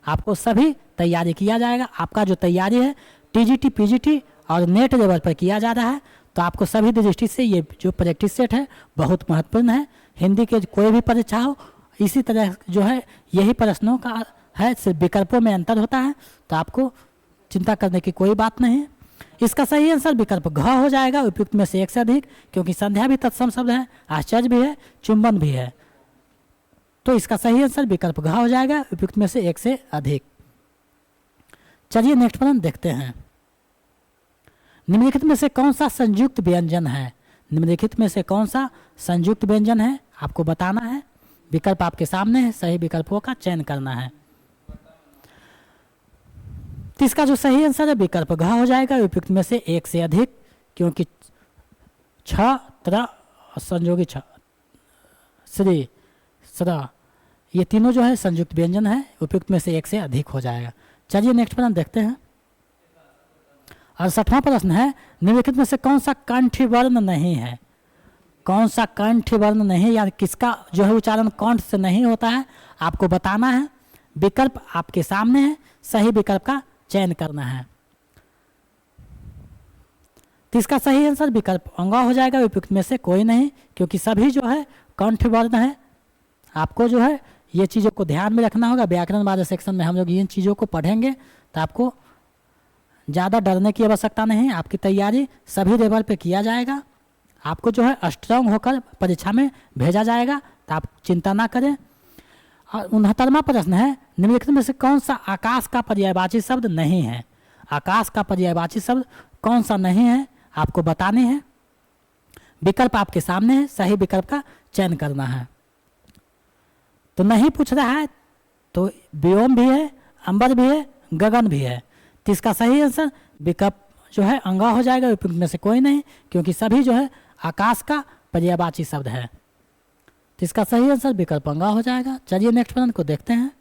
आपको सभी तैयारी किया जाएगा। आपका जो तैयारी है TGT PGT और नेट लेवल पर किया जा रहा है, तो आपको सभी दृष्टि से ये जो प्रैक्टिस सेट है बहुत महत्वपूर्ण है। हिंदी के कोई भी परीक्षा हो, इसी तरह जो है यही प्रश्नों का है, सिर्फ विकल्पों में अंतर होता है। तो आपको चिंता करने की कोई बात नहीं। इसका सही आंसर विकल्प घ हो जाएगा। उपयुक्त में से एक से अधिक, क्योंकि संध्या भी तत्सम शब्द है, आश्चर्य भी है, चुंबन भी है। तो इसका सही आंसर विकल्प घ हो जाएगा, उपयुक्त में से एक से अधिक। चलिए नेक्स्ट प्रश्न देखते हैं। निम्नलिखित में से कौन सा संयुक्त व्यंजन है? निम्नलिखित में से कौन सा संयुक्त व्यंजन है आपको बताना है। विकल्प आपके सामने है, सही विकल्पों का चयन करना है। तो इसका जो सही आंसर है विकल्प घ हो जाएगा, उपयुक्त में से एक से अधिक, क्योंकि छ त्र संयोगी छ श्री सदा ये तीनों जो है संयुक्त व्यंजन है, उपयुक्त में से एक से अधिक हो जाएगा। चलिए नेक्स्ट प्रश्न देखते हैं। 68वां प्रश्न है, निम्नलिखित में से कौन सा कंठ वर्ण नहीं है? कौन सा कंठ वर्ण नहीं, या किसका जो है उच्चारण कंठ से नहीं होता है आपको बताना है। विकल्प आपके सामने है, सही विकल्प का चयन करना है। तो इसका सही आंसर विकल्प अंगा हो जाएगा, उपयुक्त में से कोई नहीं, क्योंकि सभी जो है कंठ वर्ण है। आपको जो है ये चीज़ों को ध्यान में रखना होगा। व्याकरण वाले सेक्शन में हम लोग इन चीज़ों को पढ़ेंगे, तो आपको ज़्यादा डरने की आवश्यकता नहीं। आपकी तैयारी सभी लेवल पे किया जाएगा, आपको जो है स्ट्रांग होकर परीक्षा में भेजा जाएगा, तो आप चिंता ना करें। और 69वां प्रश्न है, निम्नलिखित में से कौन सा आकाश का पर्यायवाची शब्द नहीं है? आकाश का पर्यायवाची शब्द कौन सा नहीं है आपको बताने हैं। विकल्प आपके सामने है, सही विकल्प का चयन करना है। तो नहीं पूछ रहा है तो व्योम भी है, अंबर भी है, गगन भी है। तो इसका सही आंसर विकल्प जो है अंगा हो जाएगा, उपयुक्त में से कोई नहीं, क्योंकि सभी जो है आकाश का पर्यायवाची शब्द है। तो इसका सही आंसर विकल्प अंगा हो जाएगा। चलिए नेक्स्ट प्रश्न को देखते हैं।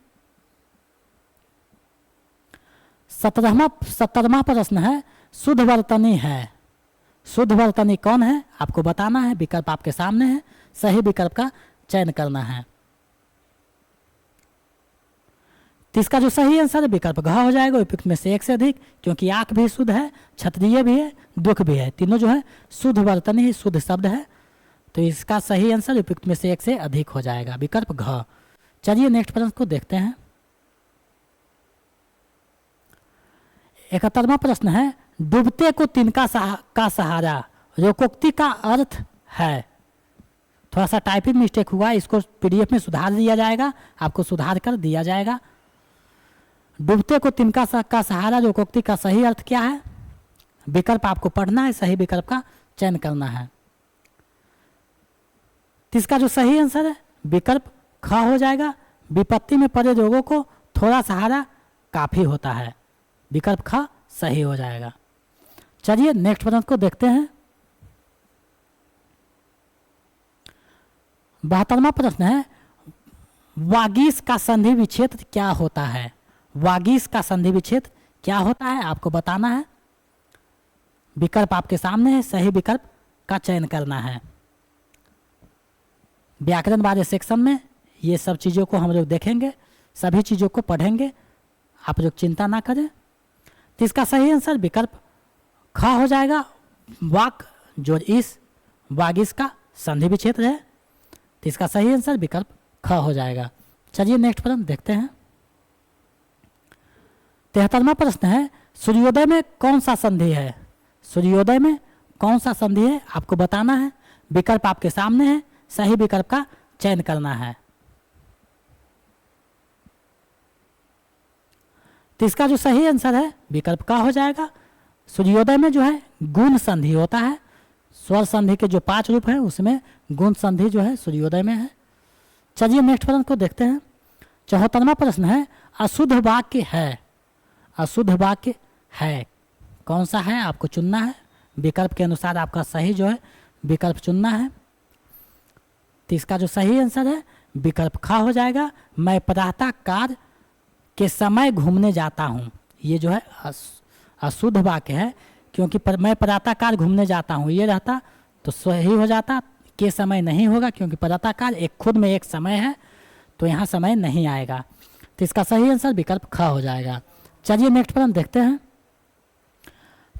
17वां प्रश्न है, शुद्ध वर्तनी है। शुद्ध वर्तनी कौन है आपको बताना है। विकल्प आपके सामने है, सही विकल्प का चयन करना है। तो इसका जो सही आंसर है विकल्प घ हो जाएगा, उपयुक्त में से एक से अधिक, क्योंकि आंख भी शुद्ध है, क्षत्रिय भी है, दुख भी है, तीनों जो है शुद्ध वर्तनी है, शुद्ध शब्द है। तो इसका सही आंसर उपयुक्त में से एक से अधिक हो जाएगा, विकल्प घ। चलिए नेक्स्ट प्रश्न को देखते हैं। 71वां प्रश्न है, डूबते को तिनका का सहारा रोकोक्ति का अर्थ है। थोड़ा सा टाइपिंग मिस्टेक हुआ, इसको पीडीएफ में सुधार दिया जाएगा, आपको सुधार कर दिया जाएगा। डूबते को तिनका का सहारा रोकोक्ति का सही अर्थ क्या है। विकल्प आपको पढ़ना है, सही विकल्प का चयन करना है। तो इसका जो सही आंसर है विकल्प ख हो जाएगा, विपत्ति में पड़े लोगों को थोड़ा सहारा काफी होता है, विकल्प ख सही हो जाएगा। चलिए नेक्स्ट प्रश्न को देखते हैं। 72वां प्रश्न है, वागीश का संधि विच्छेद क्या होता है। वागीश का संधि विच्छेद क्या होता है आपको बताना है। विकल्प आपके सामने है, सही विकल्प का चयन करना है। व्याकरण वाले सेक्शन में ये सब चीज़ों को हम लोग देखेंगे, सभी चीज़ों को पढ़ेंगे, आप लोग चिंता ना करें। तो इसका सही आंसर विकल्प ख हो जाएगा, वाक जो इस वागीश का संधि विच्छेद है। तो इसका सही आंसर विकल्प ख हो जाएगा। चलिए नेक्स्ट प्रश्न देखते हैं। 73वां प्रश्न है, सूर्योदय में कौन सा संधि है। सूर्योदय में कौन सा संधि है आपको बताना है। विकल्प आपके सामने है, सही विकल्प का चयन करना है। तो इसका जो सही आंसर है विकल्प का हो जाएगा। सूर्योदय में जो है गुण संधि होता है, स्वर संधि के जो 5 रूप हैं उसमें गुण संधि जो है सूर्योदय में है। चलिए नेक्स्ट प्रश्न को देखते हैं। 74वां प्रश्न है, अशुद्ध वाक्य है। अशुद्ध वाक्य है कौन सा है आपको चुनना है। विकल्प के अनुसार आपका सही जो है विकल्प चुनना है। तो इसका जो सही आंसर है विकल्प ख हो जाएगा। मैं प्रातः काल के समय घूमने जाता हूँ, ये जो है अशुद्ध वाक्य है, क्योंकि मैं प्रातः काल घूमने जाता हूँ ये रहता तो सही हो जाता। के समय नहीं होगा, क्योंकि प्रातः काल एक खुद में एक समय है, तो यहाँ समय नहीं आएगा। तो इसका सही आंसर विकल्प ख हो जाएगा। चलिए नेक्स्ट प्रश्न देखते हैं।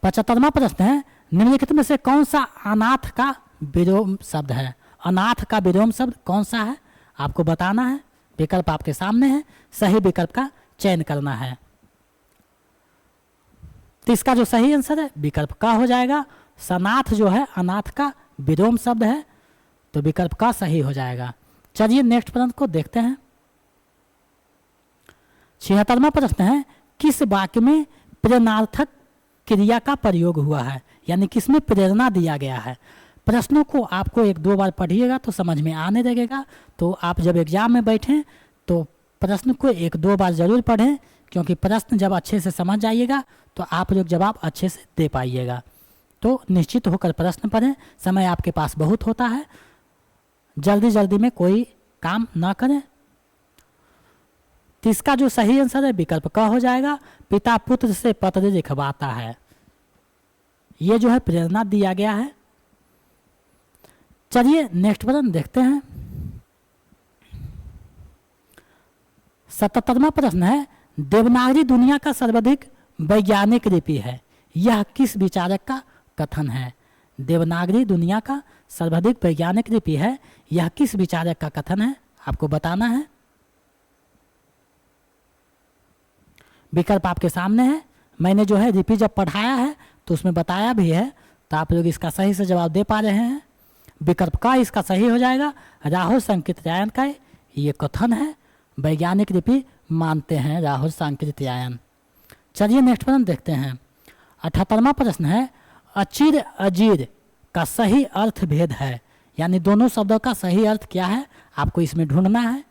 75वां प्रश्न है, निम्नलिखित में से कौन सा अनाथ का विलोम शब्द है। अनाथ का विलोम शब्द कौन सा है आपको बताना है। विकल्प आपके सामने है, सही विकल्प का चयन करना है। तो इसका जो सही आंसर है विकल्प का हो जाएगा। सनाथ जो है अनाथ का विलोम शब्द है, तो विकल्प का सही हो जाएगा। चलिए नेक्स्ट प्रश्न को देखते हैं। 76वां प्रश्न है, किस वाक्य में प्रेरणार्थक क्रिया का प्रयोग हुआ है, यानी किसमें प्रेरणा दिया गया है। प्रश्नों को आपको 1-2 बार पढ़िएगा तो समझ में आने लगेगा। तो आप जब एग्जाम में बैठें तो प्रश्न को 1-2 बार जरूर पढ़ें, क्योंकि प्रश्न जब अच्छे से समझ जाइएगा तो आप लोग जवाब अच्छे से दे पाइएगा। तो निश्चित होकर प्रश्न पढ़ें, समय आपके पास बहुत होता है, जल्दी जल्दी में कोई काम ना करें। तो इसका जो सही आंसर है विकल्प क हो जाएगा, पिता पुत्र से पत्र लिखवाता है। ये जो है प्रेरणा दिया गया है। चलिए नेक्स्ट प्रश्न देखते हैं। 77वां प्रश्न है, देवनागरी दुनिया का सर्वाधिक वैज्ञानिक लिपि है, यह किस विचारक का कथन है। देवनागरी दुनिया का सर्वाधिक वैज्ञानिक लिपि है, यह किस विचारक का कथन है, आपको बताना है। विकल्प आपके सामने है। मैंने जो है लिपि जब पढ़ाया है तो उसमें बताया भी है, तो आप लोग इसका सही से जवाब दे पा रहे हैं। विकल्प का इसका सही हो जाएगा। राहुल सांकृत्यायन का ये कथन है, वैज्ञानिक लिपि मानते हैं राहुल सांकृत्यायन। चलिए नेक्स्ट प्रश्न देखते हैं। 78वां प्रश्न है, अचिर अजीर का सही अर्थ भेद है, यानी दोनों शब्दों का सही अर्थ क्या है आपको इसमें ढूंढना है।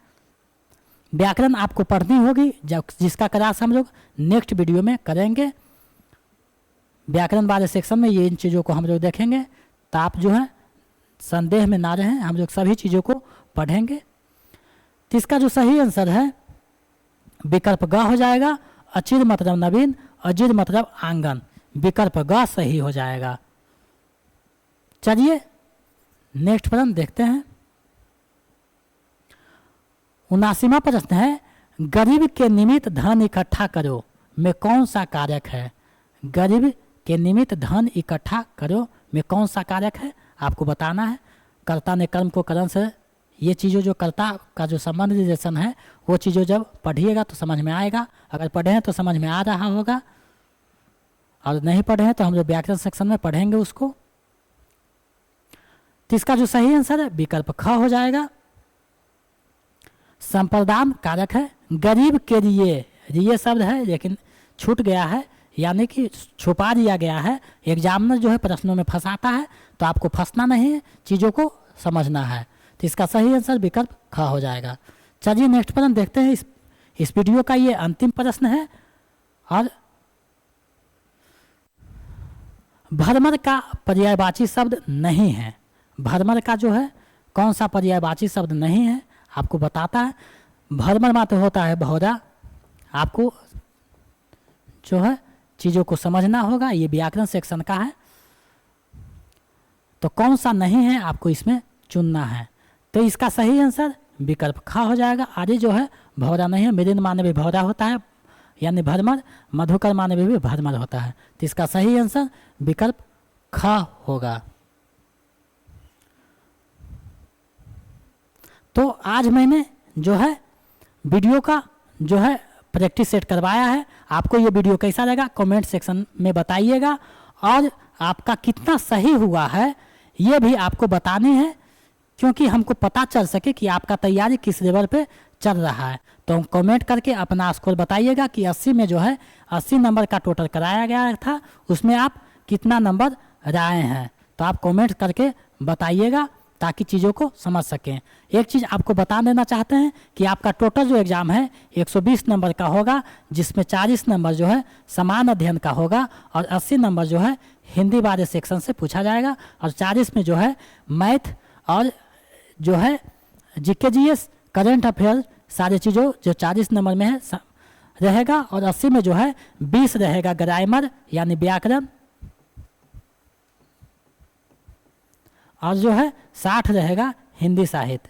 व्याकरण आपको पढ़नी होगी, जब जिसका क्लास हम लोग नेक्स्ट वीडियो में करेंगे। व्याकरण वाले सेक्शन में ये इन चीज़ों को हम लोग देखेंगे, तो आप जो है संदेह में ना रहें, हम लोग सभी चीज़ों को पढ़ेंगे। तो इसका जो सही आंसर है विकल्प ग हो जाएगा। अचिर मतलब नवीन, अजीर मतलब आंगन, विकल्प ग सही हो जाएगा। चलिए नेक्स्ट प्रश्न देखते हैं। 79वां प्रश्न है, गरीब के निमित्त धन इकट्ठा करो में कौन सा कारक है। गरीब के निमित्त धन इकट्ठा करो में कौन सा कारक है आपको बताना है। कर्ता ने कर्म को करण से, ये चीज़ों जो कर्ता का जो संबंध रिलेशन है वो चीज़ों जब पढ़िएगा तो समझ में आएगा। अगर पढ़े हैं तो समझ में आ रहा होगा, और नहीं पढ़े हैं तो हम लोग व्याकरण सेक्शन में पढ़ेंगे उसको। तो इसका जो सही आंसर है विकल्प ख हो जाएगा। संप्रदान कारक है। गरीब के लिए शब्द है लेकिन छूट गया है, यानी कि छुपा दिया गया है। एग्जामिनर जो है प्रश्नों में फंसाता है, तो आपको फंसना नहीं है, चीज़ों को समझना है। तो इसका सही आंसर विकल्प ख हो जाएगा। चलिए नेक्स्ट प्रश्न देखते हैं। इस वीडियो का ये अंतिम प्रश्न है, और भरमर का पर्यायवाची शब्द नहीं है। भरमर का जो है कौन सा पर्यायवाची शब्द नहीं है आपको बताता है। भरमर मात्र होता है भौरा। आपको जो है चीज़ों को समझना होगा, ये व्याकरण सेक्शन का है। तो कौन सा नहीं है आपको इसमें चुनना है। तो इसका सही आंसर विकल्प ख हो जाएगा। आदि जो है भौरा नहीं है। मिलिंद माने भी भौरा होता है, यानी भरमर। मधुकर माने भी भरमर होता है। तो इसका सही आंसर विकल्प ख होगा। तो आज मैंने जो है वीडियो का जो है प्रैक्टिस सेट करवाया है। आपको ये वीडियो कैसा लगा कमेंट सेक्शन में बताइएगा, और आपका कितना सही हुआ है ये भी आपको बतानी है, क्योंकि हमको पता चल सके कि आपका तैयारी किस लेवल पे चल रहा है। तो कमेंट करके अपना स्कोर बताइएगा कि 80 में जो है 80 नंबर का टोटल कराया गया था, उसमें आप कितना नंबर लाए हैं। तो आप कमेंट करके बताइएगा ताकि चीज़ों को समझ सकें। एक चीज़ आपको बता देना चाहते हैं कि आपका टोटल जो एग्ज़ाम है 120 नंबर का होगा, जिसमें 40 नंबर जो है समान अध्ययन का होगा, और 80 नंबर जो है हिंदी वाले सेक्शन से पूछा जाएगा, और 40 में जो है मैथ और जो है जीके जीएस करंट अफेयर सारी चीज़ों जो 40 नंबर में है रहेगा, और 80 में जो है 20 रहेगा ग्रामर यानी व्याकरण, और जो है 60 रहेगा हिंदी साहित्य।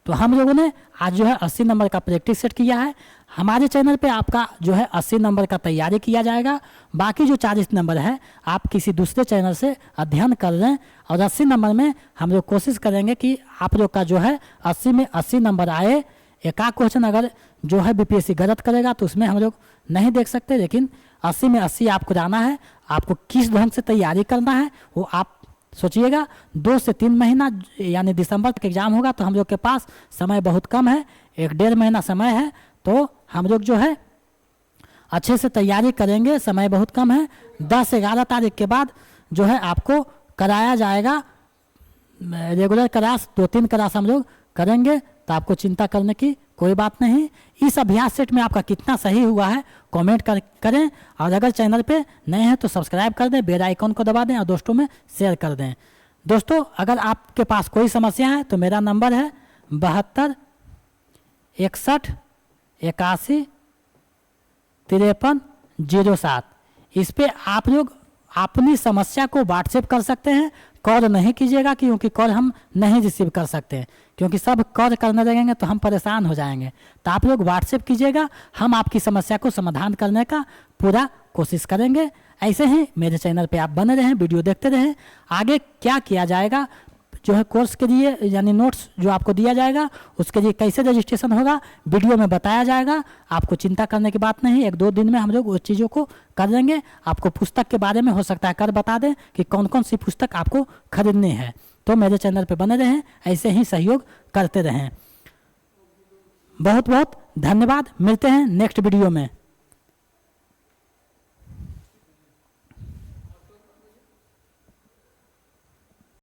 तो हम लोगों ने आज जो है 80 नंबर का प्रैक्टिस सेट किया है। हमारे चैनल पे आपका जो है 80 नंबर का तैयारी किया जाएगा। बाकी जो 40 नंबर है आप किसी दूसरे चैनल से अध्ययन कर लें, और 80 नंबर में हम लोग कोशिश करेंगे कि आप लोग का जो है 80 में 80 नंबर आए। एक आध क्वेश्चन अगर जो है बीपीएससी गलत करेगा तो उसमें हम लोग नहीं देख सकते, लेकिन 80 में 80 आपको जाना है। आपको किस ढंग से तैयारी करना है वो आप सोचिएगा। 2 से 3 महीना यानी दिसंबर तक एग्ज़ाम होगा, तो हम लोग के पास समय बहुत कम है, 1-1.5 महीना समय है। तो हम लोग जो है अच्छे से तैयारी करेंगे, समय बहुत कम है। 10-11 तारीख के बाद जो है आपको कराया जाएगा रेगुलर क्लास, 2-3 क्लास हम लोग करेंगे, तो आपको चिंता करने की कोई बात नहीं। इस अभ्यास सेट में आपका कितना सही हुआ है कमेंट करें, और अगर चैनल पे नए हैं तो सब्सक्राइब कर दें, बेल आइकन को दबा दें और दोस्तों में शेयर कर दें। दोस्तों अगर आपके पास कोई समस्या है तो मेरा नंबर है 72 61 81 53 07। इस पे आप लोग अपनी समस्या को व्हाट्सएप कर सकते हैं। कॉल नहीं कीजिएगा क्योंकि कॉल हम नहीं रिसीव कर सकते हैं, क्योंकि सब कॉल करने लगेंगे तो हम परेशान हो जाएंगे। तो आप लोग व्हाट्सएप कीजिएगा, हम आपकी समस्या को समाधान करने का पूरा कोशिश करेंगे। ऐसे ही मेरे चैनल पे आप बने रहें, वीडियो देखते रहें। आगे क्या किया जाएगा जो है कोर्स के लिए, यानी नोट्स जो आपको दिया जाएगा उसके लिए कैसे रजिस्ट्रेशन होगा वीडियो में बताया जाएगा। आपको चिंता करने की बात नहीं, 1-2 दिन में हम लोग उस चीज़ों को कर देंगे। आपको पुस्तक के बारे में हो सकता है कर बता दें कि कौन कौन सी पुस्तक आपको खरीदनी है। तो मेरे चैनल पे बने रहें, ऐसे ही सहयोग करते रहें। बहुत बहुत धन्यवाद, मिलते हैं नेक्स्ट वीडियो में।